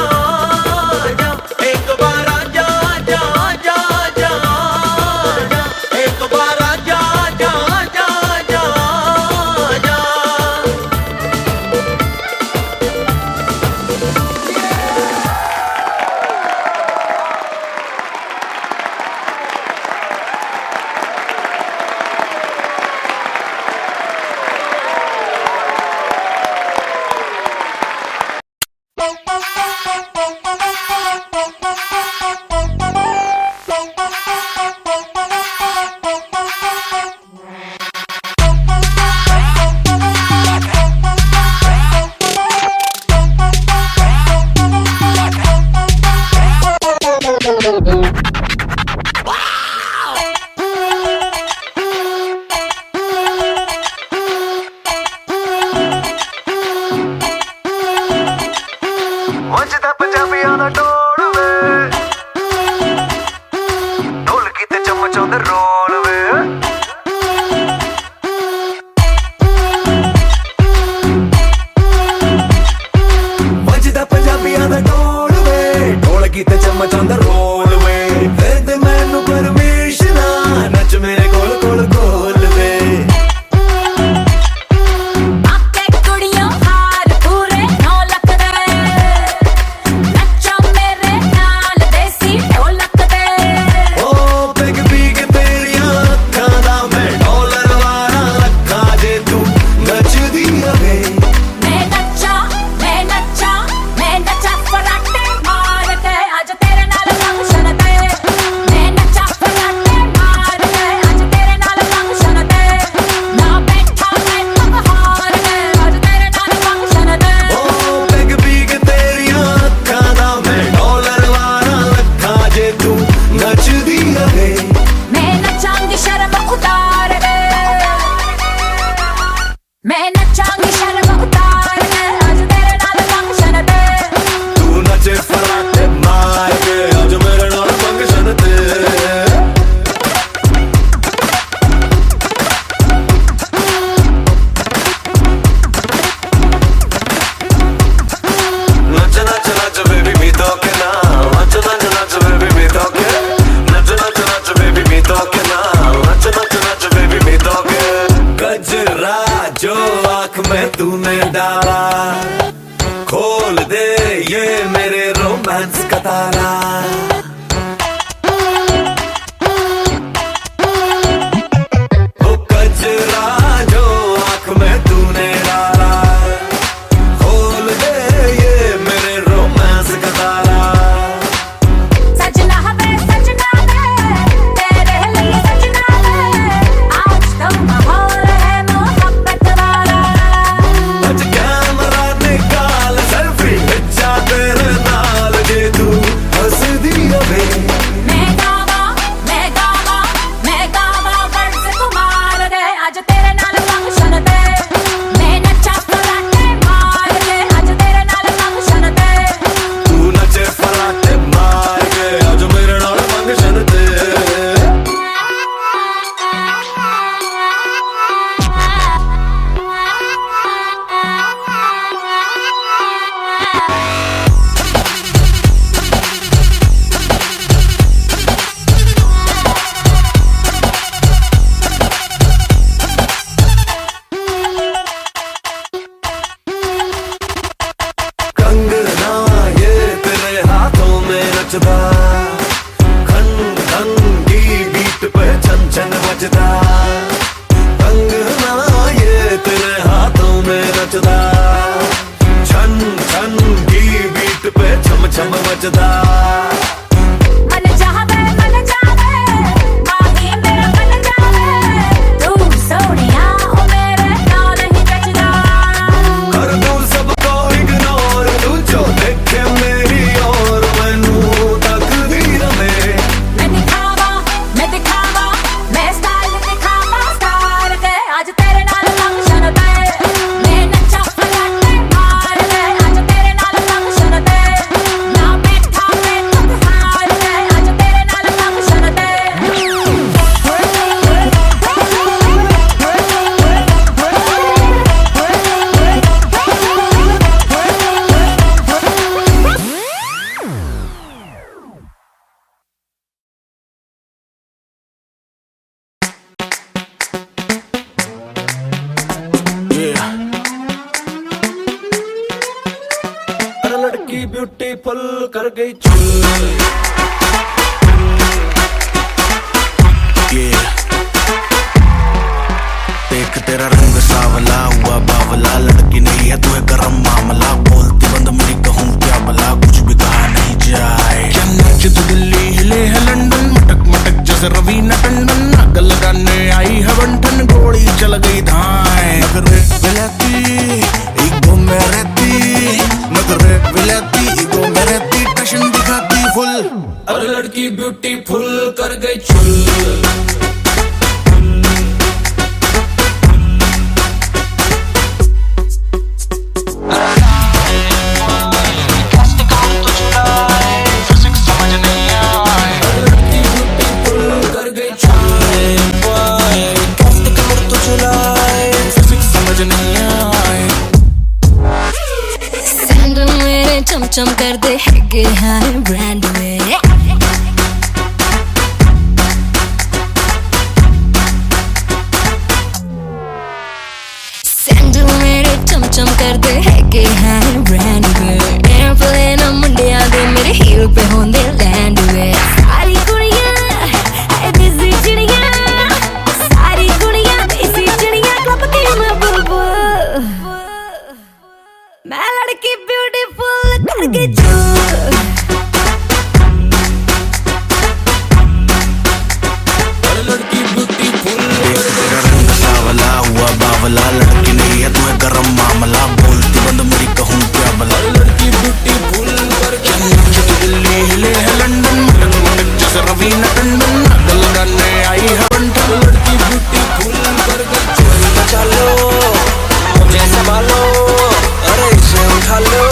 जा, एक बार आजा जा जा जा जा, एक बार आजा जा जा जा जा। सजना वे तेरे लिए सजना छन छन बजदा कंगना ये तेरे हाथों में नचदा छन छन की बीट पे छम छम बजदा मन चाहवे आगे मेरा मन जावे तू सोनिया ओ मेरे नाल ही जचदा कर दूं सबको इग्नोर तू जो देखे मेरी और मैनू तकदीर में मैं दिखावा मैं स्टाइल दिखावा स्टार के आज तेरे नाल फंक्शन पे मैं नचा फलाटे मार के आज तेरे नाल फंक्शन पे ना बैठा मैं खुद हार के आज तेरे नाल फंक्शन पे हर लड़की ब्यूटीफुल कर गई चुल देख तेरा रंग सावला हुआ बावला लड़की नहीं है तू है गरम मामला बोलती बंद मेरी कहूँ क्या भला कुछ भी कहा नहीं जाए क्या नाच तू दिल्ली हिले है लंदन मटक मटक जैसे रवीना टंडन आग लगाने आई है बंठन गोली चल गई धाए नगरे विलाती ईगो में रहती नगरे विलाती ईगो में रहती टशन दिखाती फुल और लड़की ब्यूटीफुल कर गई चुल सैंडल मेरे चमचम कर दे हैगे हाय ब्रांड में सैंडल मेरे चमचम कर दे हैगे हाय ब्रांड में एयरप्लेन मुंडिया दे मेरे हील पे होंदे लैंड में सारी कुड़ियां है देसी चिड़ियां सारी कुड़ियां देसी चिड़ियां क्लब की मैं बुलबुल मैं लड़की ब्यूटीफुल करके चूर लड़की ब्यूटीफुल तेरा रंग सावला हुआ बावला लड़की नहीं है तू है गरम मामला बोलती बंद मेरी कहूँ क्या भला लड़की ब्यूटीफुल कर नाच तू दिल्ली हिले है लंदन मटक मटक जैसे रवीना टंडन आग लगाने आई है बंठन लड़की ब्यूटीफुल कर गई चुल चलो मुझे संभालो अरे इसे उठा लो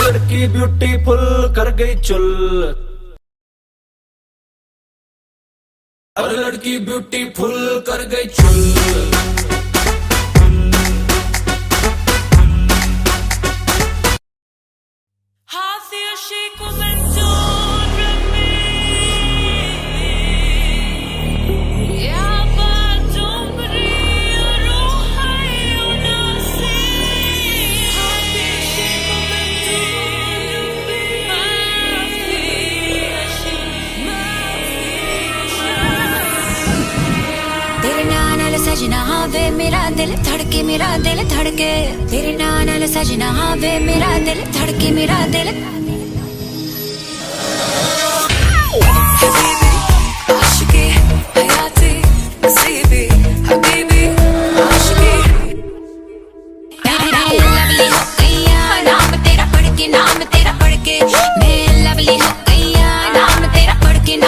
लड़की ब्यूटीफुल कर गई चुल और लड़की ब्यूटीफुल कर गई चुल तेरे नाल सजना वे मेरा दिल धड़के तेरे नाल सजना वे मेरा दिल धड़के मेरा दिल हबीबी आशिकी हयाती नसीबी हबीबी आशिकी लवली हो गईया नाम तेरा पढ़ के मैं लवली हो गईया नाम तेरा पढ़ के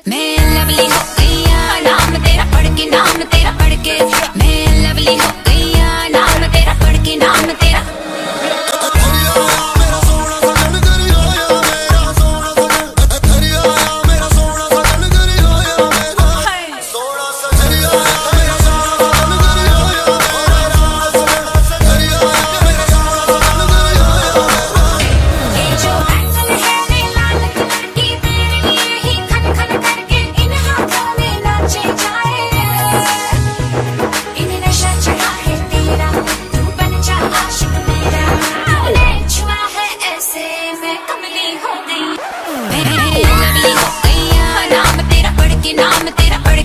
मैं लवली हो गईया नाम तेरा पढ़ के मैं लवली हो गईया नाम तेरा पढ़ के ये जो एंगल है रे लाल कलर की तेरे लिए ही खन खन करके इन हाथों में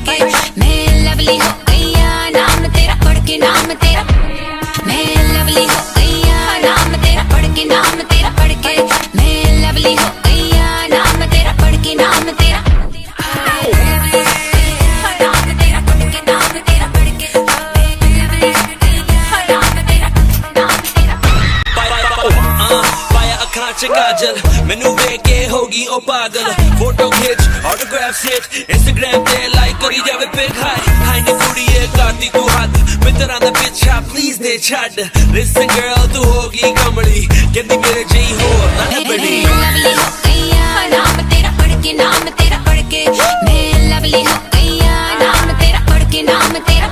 के मैं लवली हो गईया नाम तेरा पढ़ के नाम तेरा मैं लवली हो गईया नाम तेरा पढ़ के नाम तेरा पढ़ के मैं लवली हो गईया नाम तेरा पढ़ के नाम तेरा नाम तेरा पढ़ के नाम तेरा पढ़ के पाया अखां च काजल मैनू वेख के होगी ओ पागल फोटो खिच ऑटोग्राफ सिट इंस्टाग्राम ते लाइक करी जावे पिक हाय नी कुड़ीए करदी तू हद मित्तरां दा पिछा प्लीज दे छड्ड लिसन गर्ल तू होगी कमली कहंदी मेरे जेही होर ना बड़ी लवली हो गईया नाम तेरा पढ़ के नाम तेरा पढ़ के मैं लवली हो गईया नाम तेरा पढ़ के नाम तेरा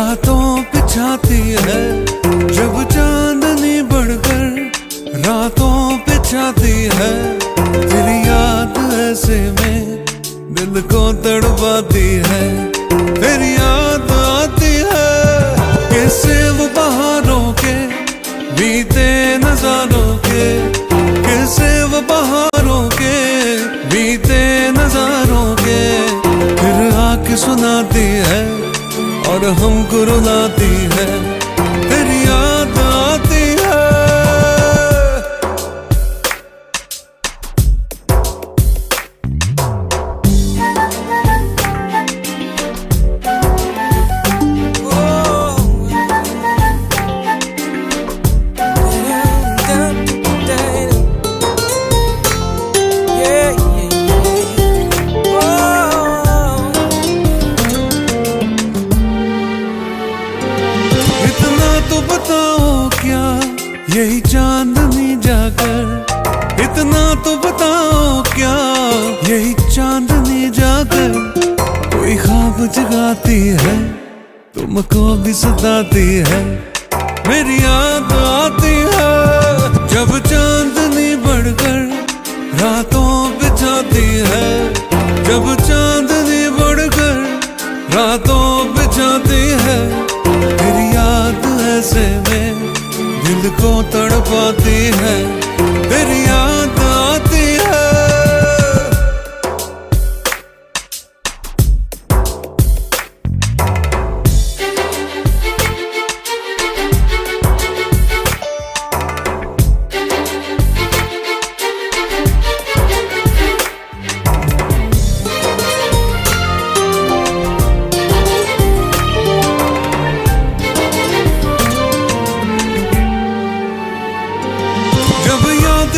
रातों पिछाती है, जब चांदनी बढ़कर रातों पिछाती है। तेरी याद ऐसे में दिल को तड़पाती है, तेरी याद आती है। कैसे वो बहारों के बीते नजारों के, कैसे वो बहारों के बीते नजारों के। फिर आके सुनाती है और हमको रुलाती है, तेरी याद आती है। यही चांदनी जाकर, इतना तो बताओ क्या यही चांदनी जाकर कोई ख्वाब जगाती है, तुमको भी सताती है, मेरी याद आती है। जब चांदनी बढ़कर रातों बिछाती है, जब चांदनी बढ़कर रातों बिछाती है। तेरी याद ऐसे में दिल को तड़पाती है, तेरी याद आती है।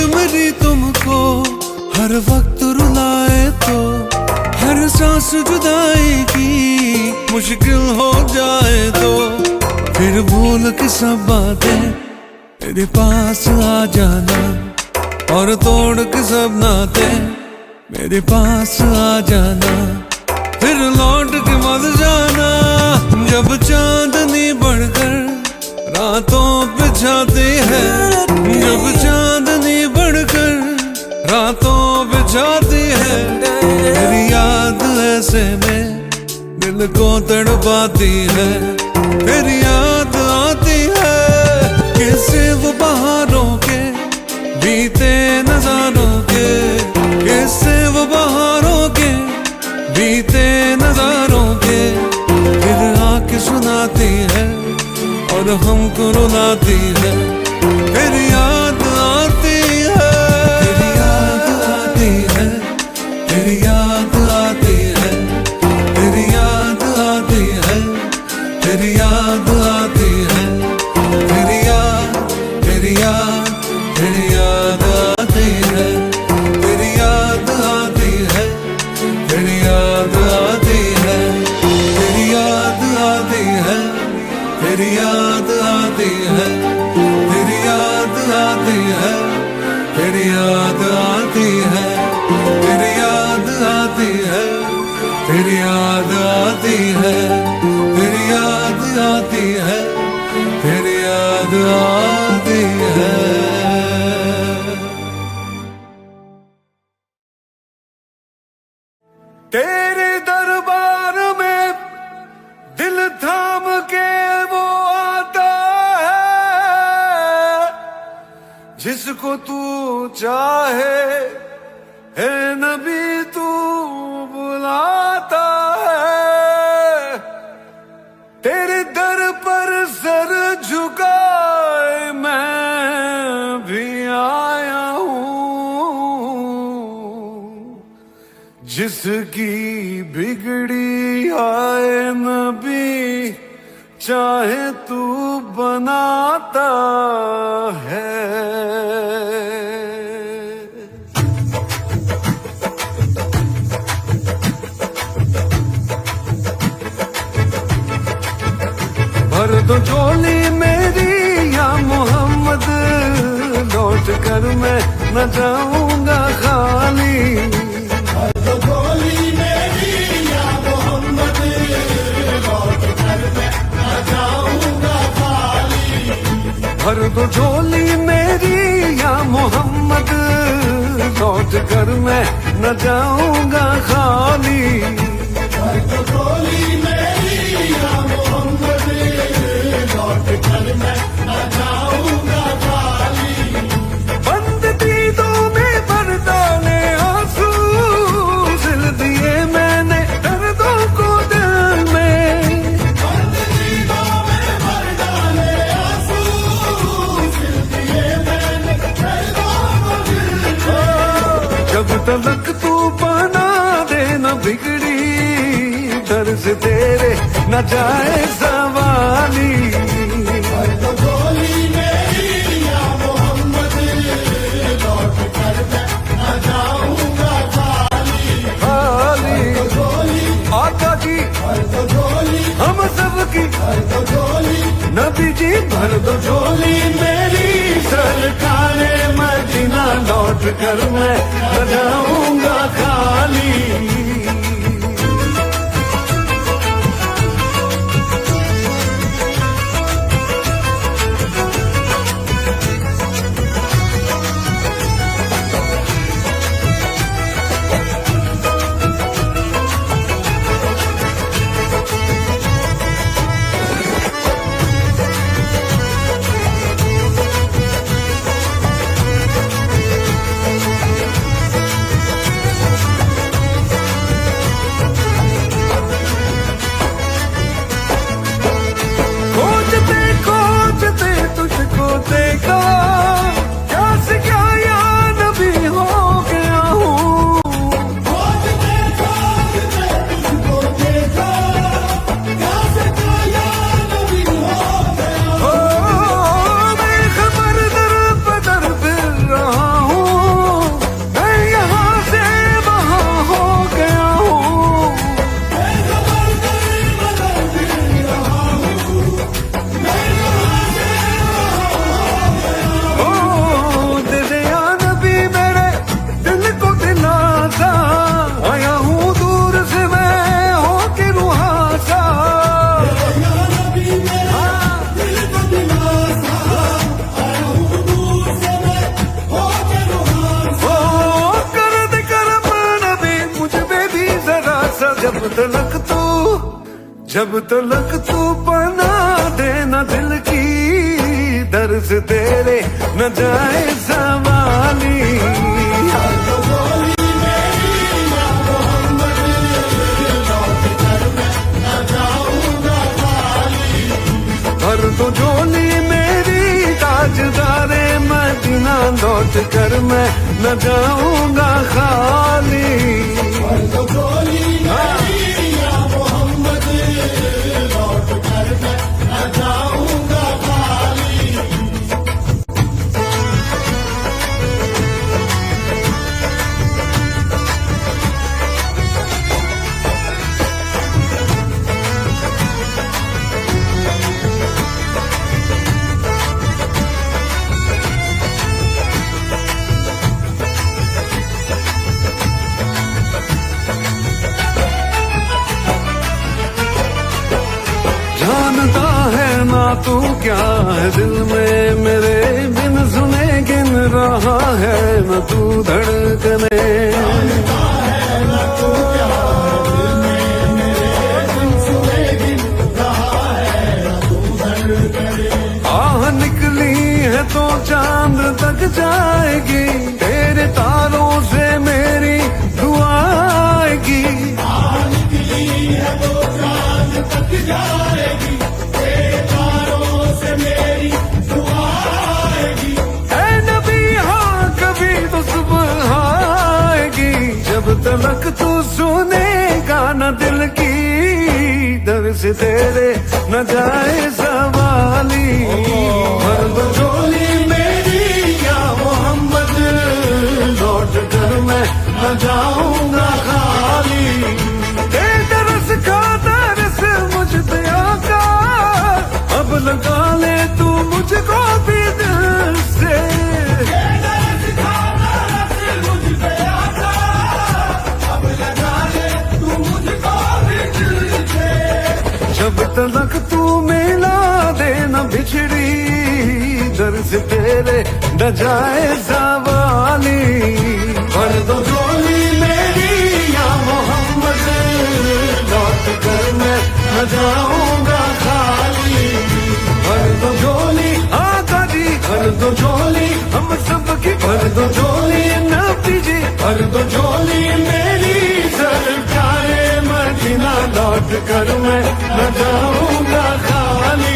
मेरी तुमको हर वक्त रुलाए तो, हर सांस जुदाई की मुश्किल हो जाए तो, फिर भूल के सब बातें मेरे पास आ जाना, और तोड़ के सब नाते मेरे पास आ जाना, फिर लौट के मत जाना। जब चांदनी बढ़कर रातों बिछाती है, जब चांदनी बढ़कर रातों बिछाती है। तेरी याद ऐसे में दिल को तड़पाती है, तेरी याद आती है। कैसे वो बहारों के बीते नजारों के, कैसे वो बहारों के बीते नजारों के। फिर आके सुनाती है और हमको रुलाती है, तेरी याद आती है, तेरी याद आती है, तेरी याद आती है, तेरी याद आती है, तेरी याद आती है, तेरी याद, तेरी याद, तेरी याद आती है, तेरी याद आती है, तेरी याद आती है, तेरी याद आती है, तेरी याद आती है, तेरी याद आती है, तेरी याद आती है, तेरी याद आती है, तेरी याद आती है, तेरी याद आती है, तेरी याद आती है। तेरे दरबार में दिल थाम के वो आता है, जिसको तू चाहे है नबी तू बुलाता है। तेरे दर पर सर झुकाए मैं भी आया हूँ, जिसकी बिगड़ी आए नबी चाहे तू बनाता है। भर दो झोली मेरी या मोहम्मद, लौट कर मैं न जाऊंगा खाली। भर दो झोली मेरी या मोहम्मद, लौट कर मैं न भर दो झोली मेरी या मोहम्मद, लौट कर मैं न जाऊंगा खाली। भर दो झोली मेरी या मोहम्मद, लौट कर मैं न जाऊंगा खाली। बंद दीदों में भर डाले आंसू, सिल दिए मैंने दर्दों को दिल में। बंद दीदों में भर डाले आंसू, सिल दिए मैंने दर्दों को दिल में। जब तलक तू बना दे न बिगड़ी, दर से तेरे न जाए सवाली। भर दो झोली मेरी या मोहम्मद, लौट कर मैं न जाऊंगा खाली। खाली आका जी भर दो झोली हम सबकी, भर दो झोली नबी जी भर दो झोली मेरी। सरकारे मदीना लौट कर मैं न जाऊंगा खाली। खोजते तुझको देखा, क्या से क्या या नबी हो गया हूँ। खोजते तुझको देखा, क्या से क्या या नबी हो गया हूँ। मैं खबर दर बदर फिर रहा हूँ, मैं यहाँ से वहाँ हो गया हूँ। मैं खबर दर बदर फिर रहा हूँ, मैं जब तलक तू बना देना दिल की, दर्द तेरे न जाए सवाली। भर दो झोली मेरी या मोहम्मद, लौट कर मैं न जाऊंगा खाली। भर दो झोली मेरी ताजदारे मदीना, लौट कर मैं न जाऊंगा खाली। भर दो झोली मेरी या मोहम्मद, लौट कर मैं न जाऊंगा खाली। जानता है ना तू क्या है दिल में मेरे, बिन सुने गिन रहा है न तू धड़कने। जानता है ना तू क्या है दिल में मेरे, बिन सुने गिन रहा है न तू धड़कने। आह निकली है तो चांद तक जाएगी, तेरे तारों से मेरी दुआ आएगी। आह निकली है तो चांद तक जाएगी, तेरे तारों से मेरी दुआ आएगी। ऐ नबी हाँ कभी तो सुबह आएगी, जब तलक तू सुनेगा न दिल की, दर से तेरे न जाए सवाली। भर दो झोली मेरी या मोहम्मद, लौट कर मैं न जाऊंगा खाली। तरस का तरस मुझ पे आका, अब लगा ले तू मुझको भी दिल से। तरस का तरस मुझ पे आका, अब लगा ले तू मुझको भी दिल से। जब तलक तू मिला देना बिछड़ी सर से तेरे न जाए सवाली। भर दो झोली मेरी या मोहम्मद, लौट कर मैं न जाऊंगा खाली। भर दो झोली आका जी, भर दो झोली हम सबकी, भर दो झोली नबी जी, भर दो झोली मेरी सरकारे मदीना, लौट कर मैं न जाऊंगा खाली।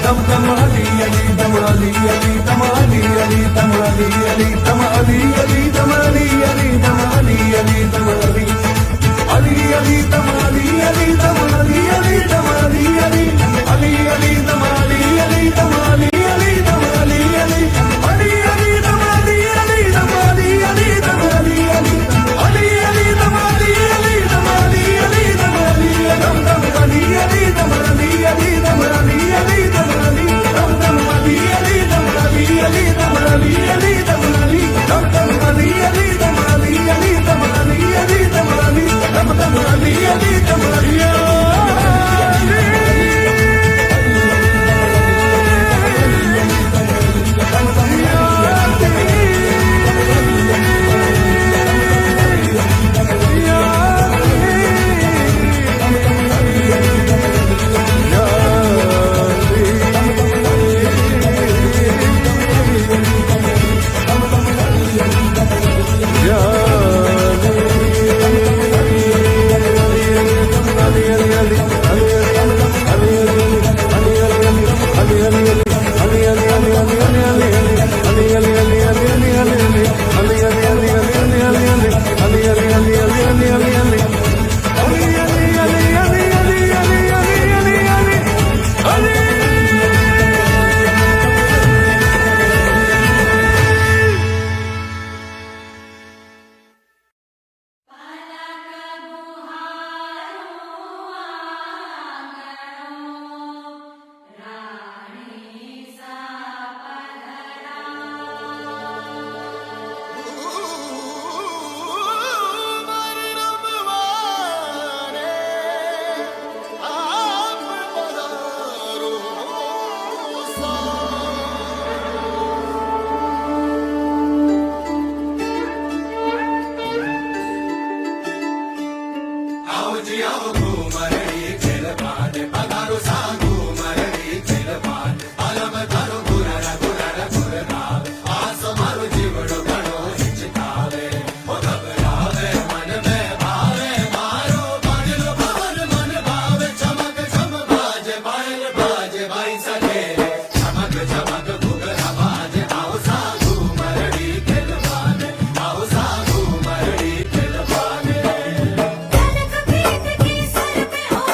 दम दम अली अली दम अली अली दम अली अली दम अली अली दम अली अली दम अली अली दम अली अली दम अली अली अली दम अली अली दम अली अली दम अली अली अली अली दम अली अली दम अली अली दम अली अली अली अली दम अली अली दम अली अली दम अली अली अली अली दम अली अली दम अली अली दम अली दम दम अली अली दम अली अली दम अली अली दम अली दम दम अली अली दम अली अली दम अली अली दम अली दम दम अली अली दम अली अली दम अली अली दम अली दम दम अली अली दम अली की सर पे हो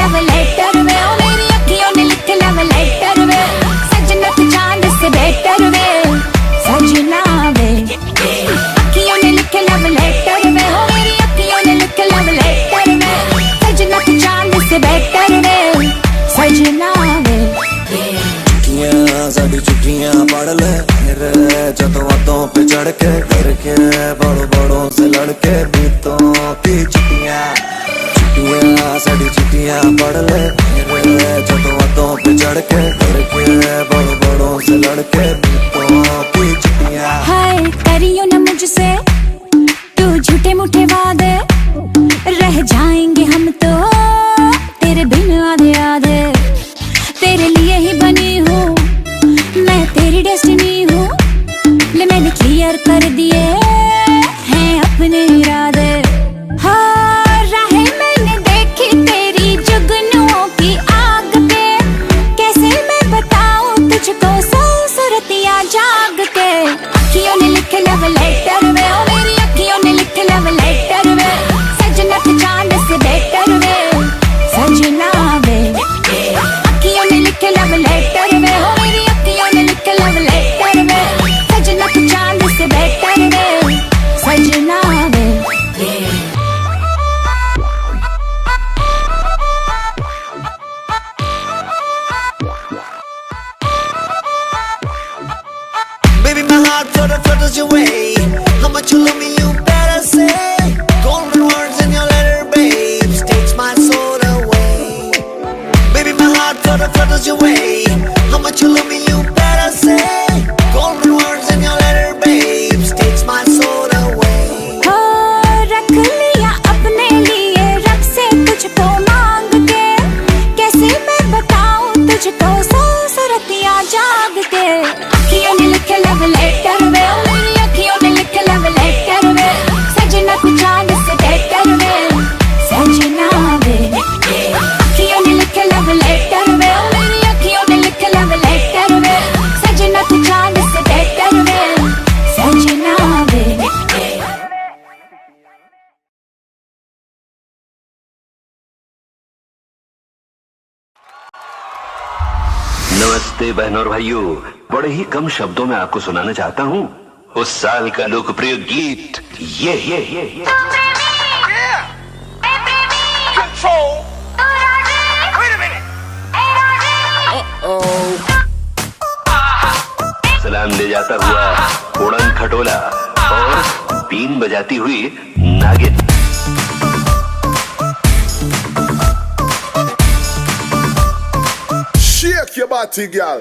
लव लेटर वे, ओ मेरी अखियों ने लिखे लव लेटर वे, सजना तू चांद से बेटर वे, सजना वे। अखियों ने लिखे लव लेटर वे, ओ मेरी अखियों ने लिखे लव लेटर वे, सजना तू चांद से बेटर वे, सजना वे। चिट्ठियां साडी चिट्ठियां पढ़ ले मेरे जतों बातों पे चढ़ के करके बड़ों बड़ों से लड़के बीतों की चिट्ठियां साडी चिट्ठियां पढ़ ले मेरे जतों बातों पे चढ़ के करके बड़ों बड़ों से लड़के बीतों की चिट्ठियां। हाय करियो न मुझसे तू झूठे मूठे वादे, रह जाएंगे हम तो तेरे बिन आधे आधे, तेरे लिए ही बनी हूँ मैं, तेरी डेस्टिनी हूँ, ले मैंने क्लियर कर दिए हैं अपने इरादे। हाँ राहें मैंने देखी तेरी जुगनुओं की आग पे, कैसे मैं बताऊँ तुझको सौ सुरतियाँ जाग के। अखियों ने लिखे लव लेटर वे, ओ मेरी अखियों ने लिखे लव लेटर वे, सजना तू चांद से बेटर वे, सजना वे। अखियों ने लिखे लव लेटर वे, ओ मेरी अखियों ने लिखे लव लेटर वे, सजना तू चांद से बेटर वे, सजना वे। Baby, my heart flutters your way. How much you love me, you better say. Golden words in your letter, babes, takes my soul away. Baby, my heart flutters your way. How much you love me, you better say. Golden words in your letter, babes, takes my soul away. हो रख लिया अपने लिए रब से तुझको मांग के, कैसे मैं बताऊं तुझको सौ सुरतियाँ जाग के। अखियों ने लिखे लव लेटर वे, ओ मेरी अखियों ने लिखे लव लेटर वे, सजना तू चांद से बेटर वे, सजना वे। अखियों ने लिखे लव लेटर वे, ओ मेरी अखियों ने लिखे लव लेटर वे, सजना तू चांद से बेटर वे, सजना वे। नमस्ते बहनों और भाइयों, बड़े ही कम शब्दों में आपको सुनाना चाहता हूँ उस साल का लोकप्रिय गीत ये। सलाम ले जाता हुआ उड़न खटोला और बीन बजाती हुई नागिन। Shake your body, girl.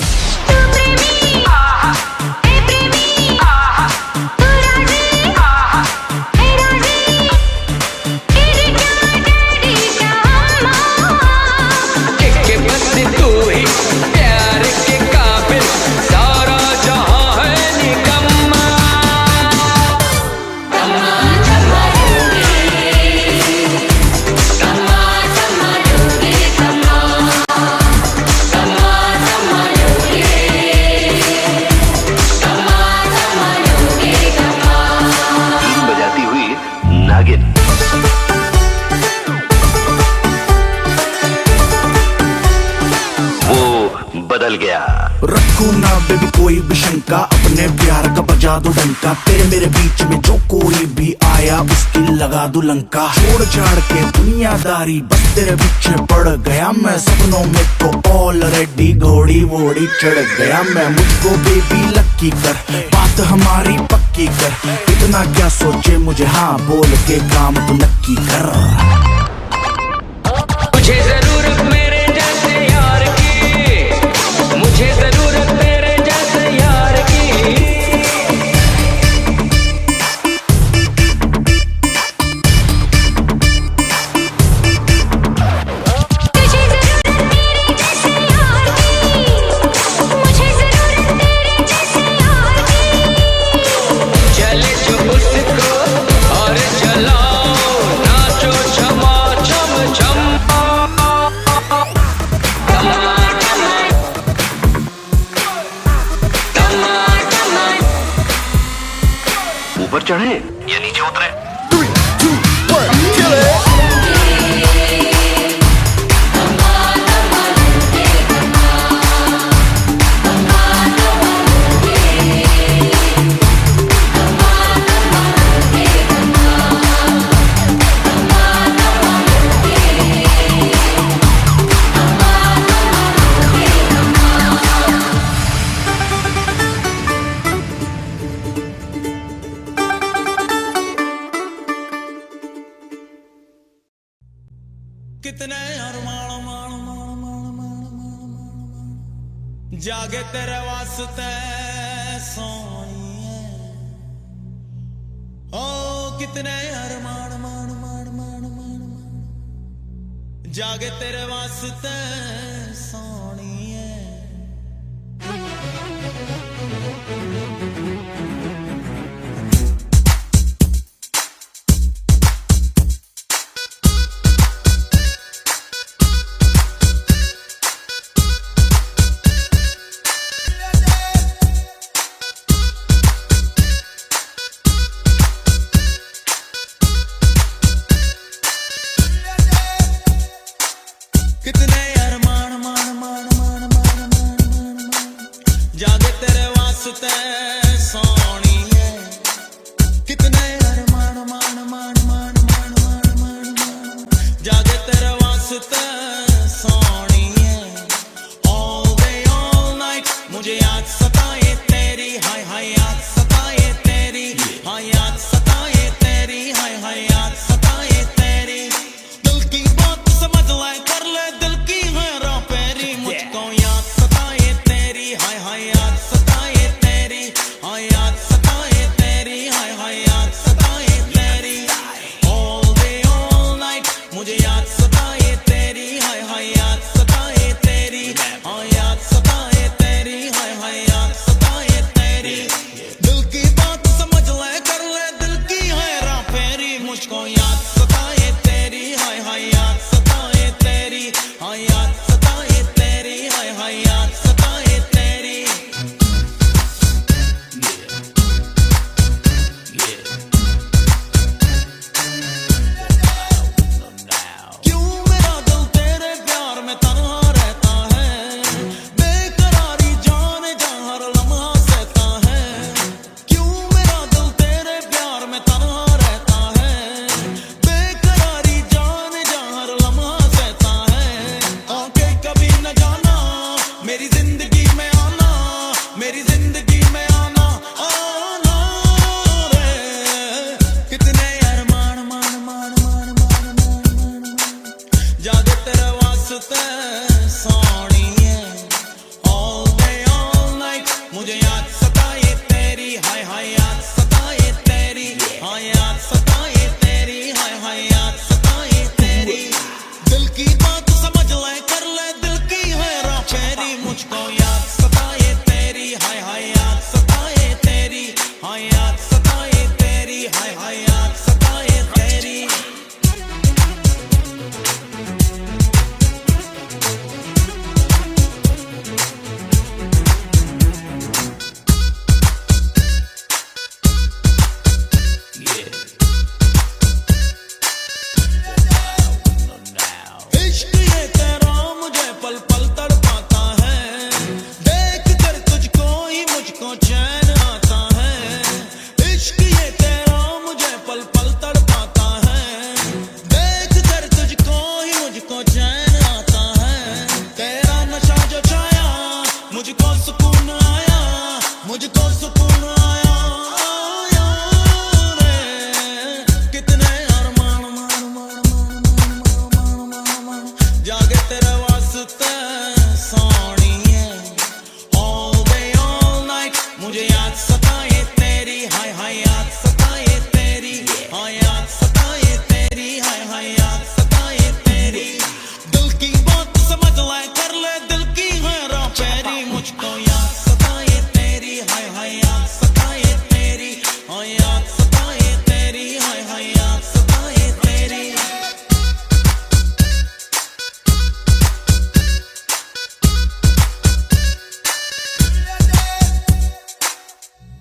बदल गया। रखो ना बेबी कोई भी शंका, अपने प्यार का बजा दो डंका, तेरे मेरे बीच में जो कोई भी आया उसकी लगा दो लंका। छोड़ छाड़ के दुनियादारी बस तेरे पीछे पड़ गया मैं, सपनों में तो ऑलरेडी घोड़ी वोड़ी चढ़ गया मैं। मुझको बेबी लक्की कर, बात हमारी पक्की कर, इतना क्या सोचे मुझे हाँ बोल के काम तो नक्की कर। मुझे जरूरत मेरे जैसे यार की, मुझे जरूरत मेरे जैसे यार की। तुझे जरूरत मेरे जैसे यार की, मुझे जरूरत मेरे जैसे यार की। चले जो उसको और चलाओ, नाचो छमा छम छम। ऊपर चढ़े या नीचे उतरे? 3, 2, 1, kill it. जागे तेरे वास्ते सोनिए ओ कितने अरमान मान मान मान मान मान जागे तेरे वास्ते सोनिए कितने अरमान मान मान मान मान मान मान मान जागे तेरे वास्ते सोनिए कितने अरमान मान मान मान मान मान मान मान जागे तेरे वास्ते सोनिए all day all night मुझे याद सताए तेरी हाय हाय याद सताए तेरी हाय याद सताए तेरी हाय हाय याद सताए तेरी दिल की बात समझ ले कर ले दिल की है राह पेरी मुझको याद सताए तेरी हाय हाय याद सताए तेरी हाय याद सताए तेरी हाय हाय याद सताए तेरी all day all night मुझे याद सताए तेरी हाय हाय याद सताए तेरी हाय याद सताए तेरी हाय हाय याद सताए तेरी दिल की बात समझ ले कर ले दिल की है राह फेरी मुझको याद सताए तेरी हाय हाय याद सताए तेरी हाय याद सताए तेरी हाय हाय याद सताए तेरी क्यों मेरा दिल तेरे प्यार में तन्हा रहता है बेकरारी जाने जा हर लम्हा सहता है क्यों मेरा दिल तेरे प्यार में तन्हा रहता है बेकरारी जाने जा हर लम्हा सहता है आके कभी न जाना मेरी जिंदगी में आना मेरी जिंदगी में आना आना रे कितने अरमान मान मान मान मान मान मान जागे तेरे वास्ते सोनिए all day all night मुझे याद सताए तेरी हाय हाय याद सताए तेरी हाय याद सताए तेरी हाय हाय याद सताए तेरी दिल की बात समझ ले कर ले दिल की है राह फेरी मुझको याद सताए तेरी हाय हाय याद सताए तेरी हाय याद सताए तेरी हाय हाय याद सताए तेरी इश्क ये तेरा मुझे पल पल तड़पाता है देख कर तुझको ही मुझको चैन आता है इश्क ये तेरा मुझे पल पल तड़पाता है देख कर तुझको ही मुझको चैन आता है तेरा नशा जो छाया मुझको सुकून आया मुझको सुकून आया आया रे कितने अरमान मान मान मान मान मान मान मान जागे तेरे वास्ते सोनिए all day all night मुझे याद सताए तेरी हाय हाय याद सताए तेरी हाय याद सताए तेरी हाय हाय याद सताए तेरी दिल की बात समझ ले कर ले दिल की है राह फेरी मुझको याद सताए तेरी हाय हाय याद सताए तेरी हाय याद सताए तेरी हाय हाय याद सताए तेरी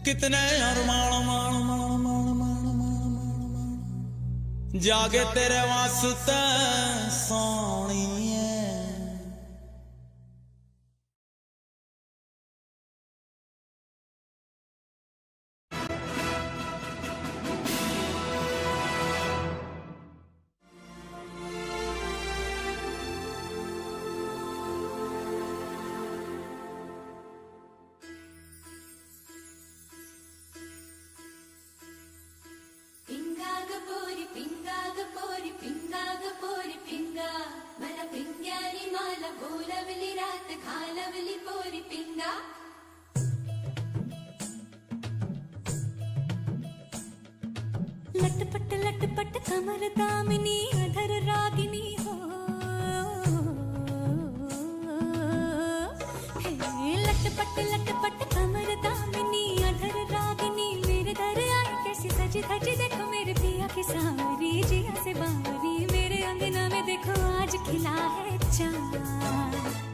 कितने अरमान मान मान मान मान मान मान जागे तेरे वास्ते सोनिए Pinga, the pori, pinga, the pori, pinga, the pori, pinga. Lovely रात खा लवली पोरी पिंगा लटपट कमर दामिनी अधर रागिनी हो हे लटपट कमर दामिनी अधर रागिनी मेरे दर आई कैसी सजी धजी देखो मेरे पिया की सावरी जिया से बावरी मेरे अंगना में देखो आज खिला है चांद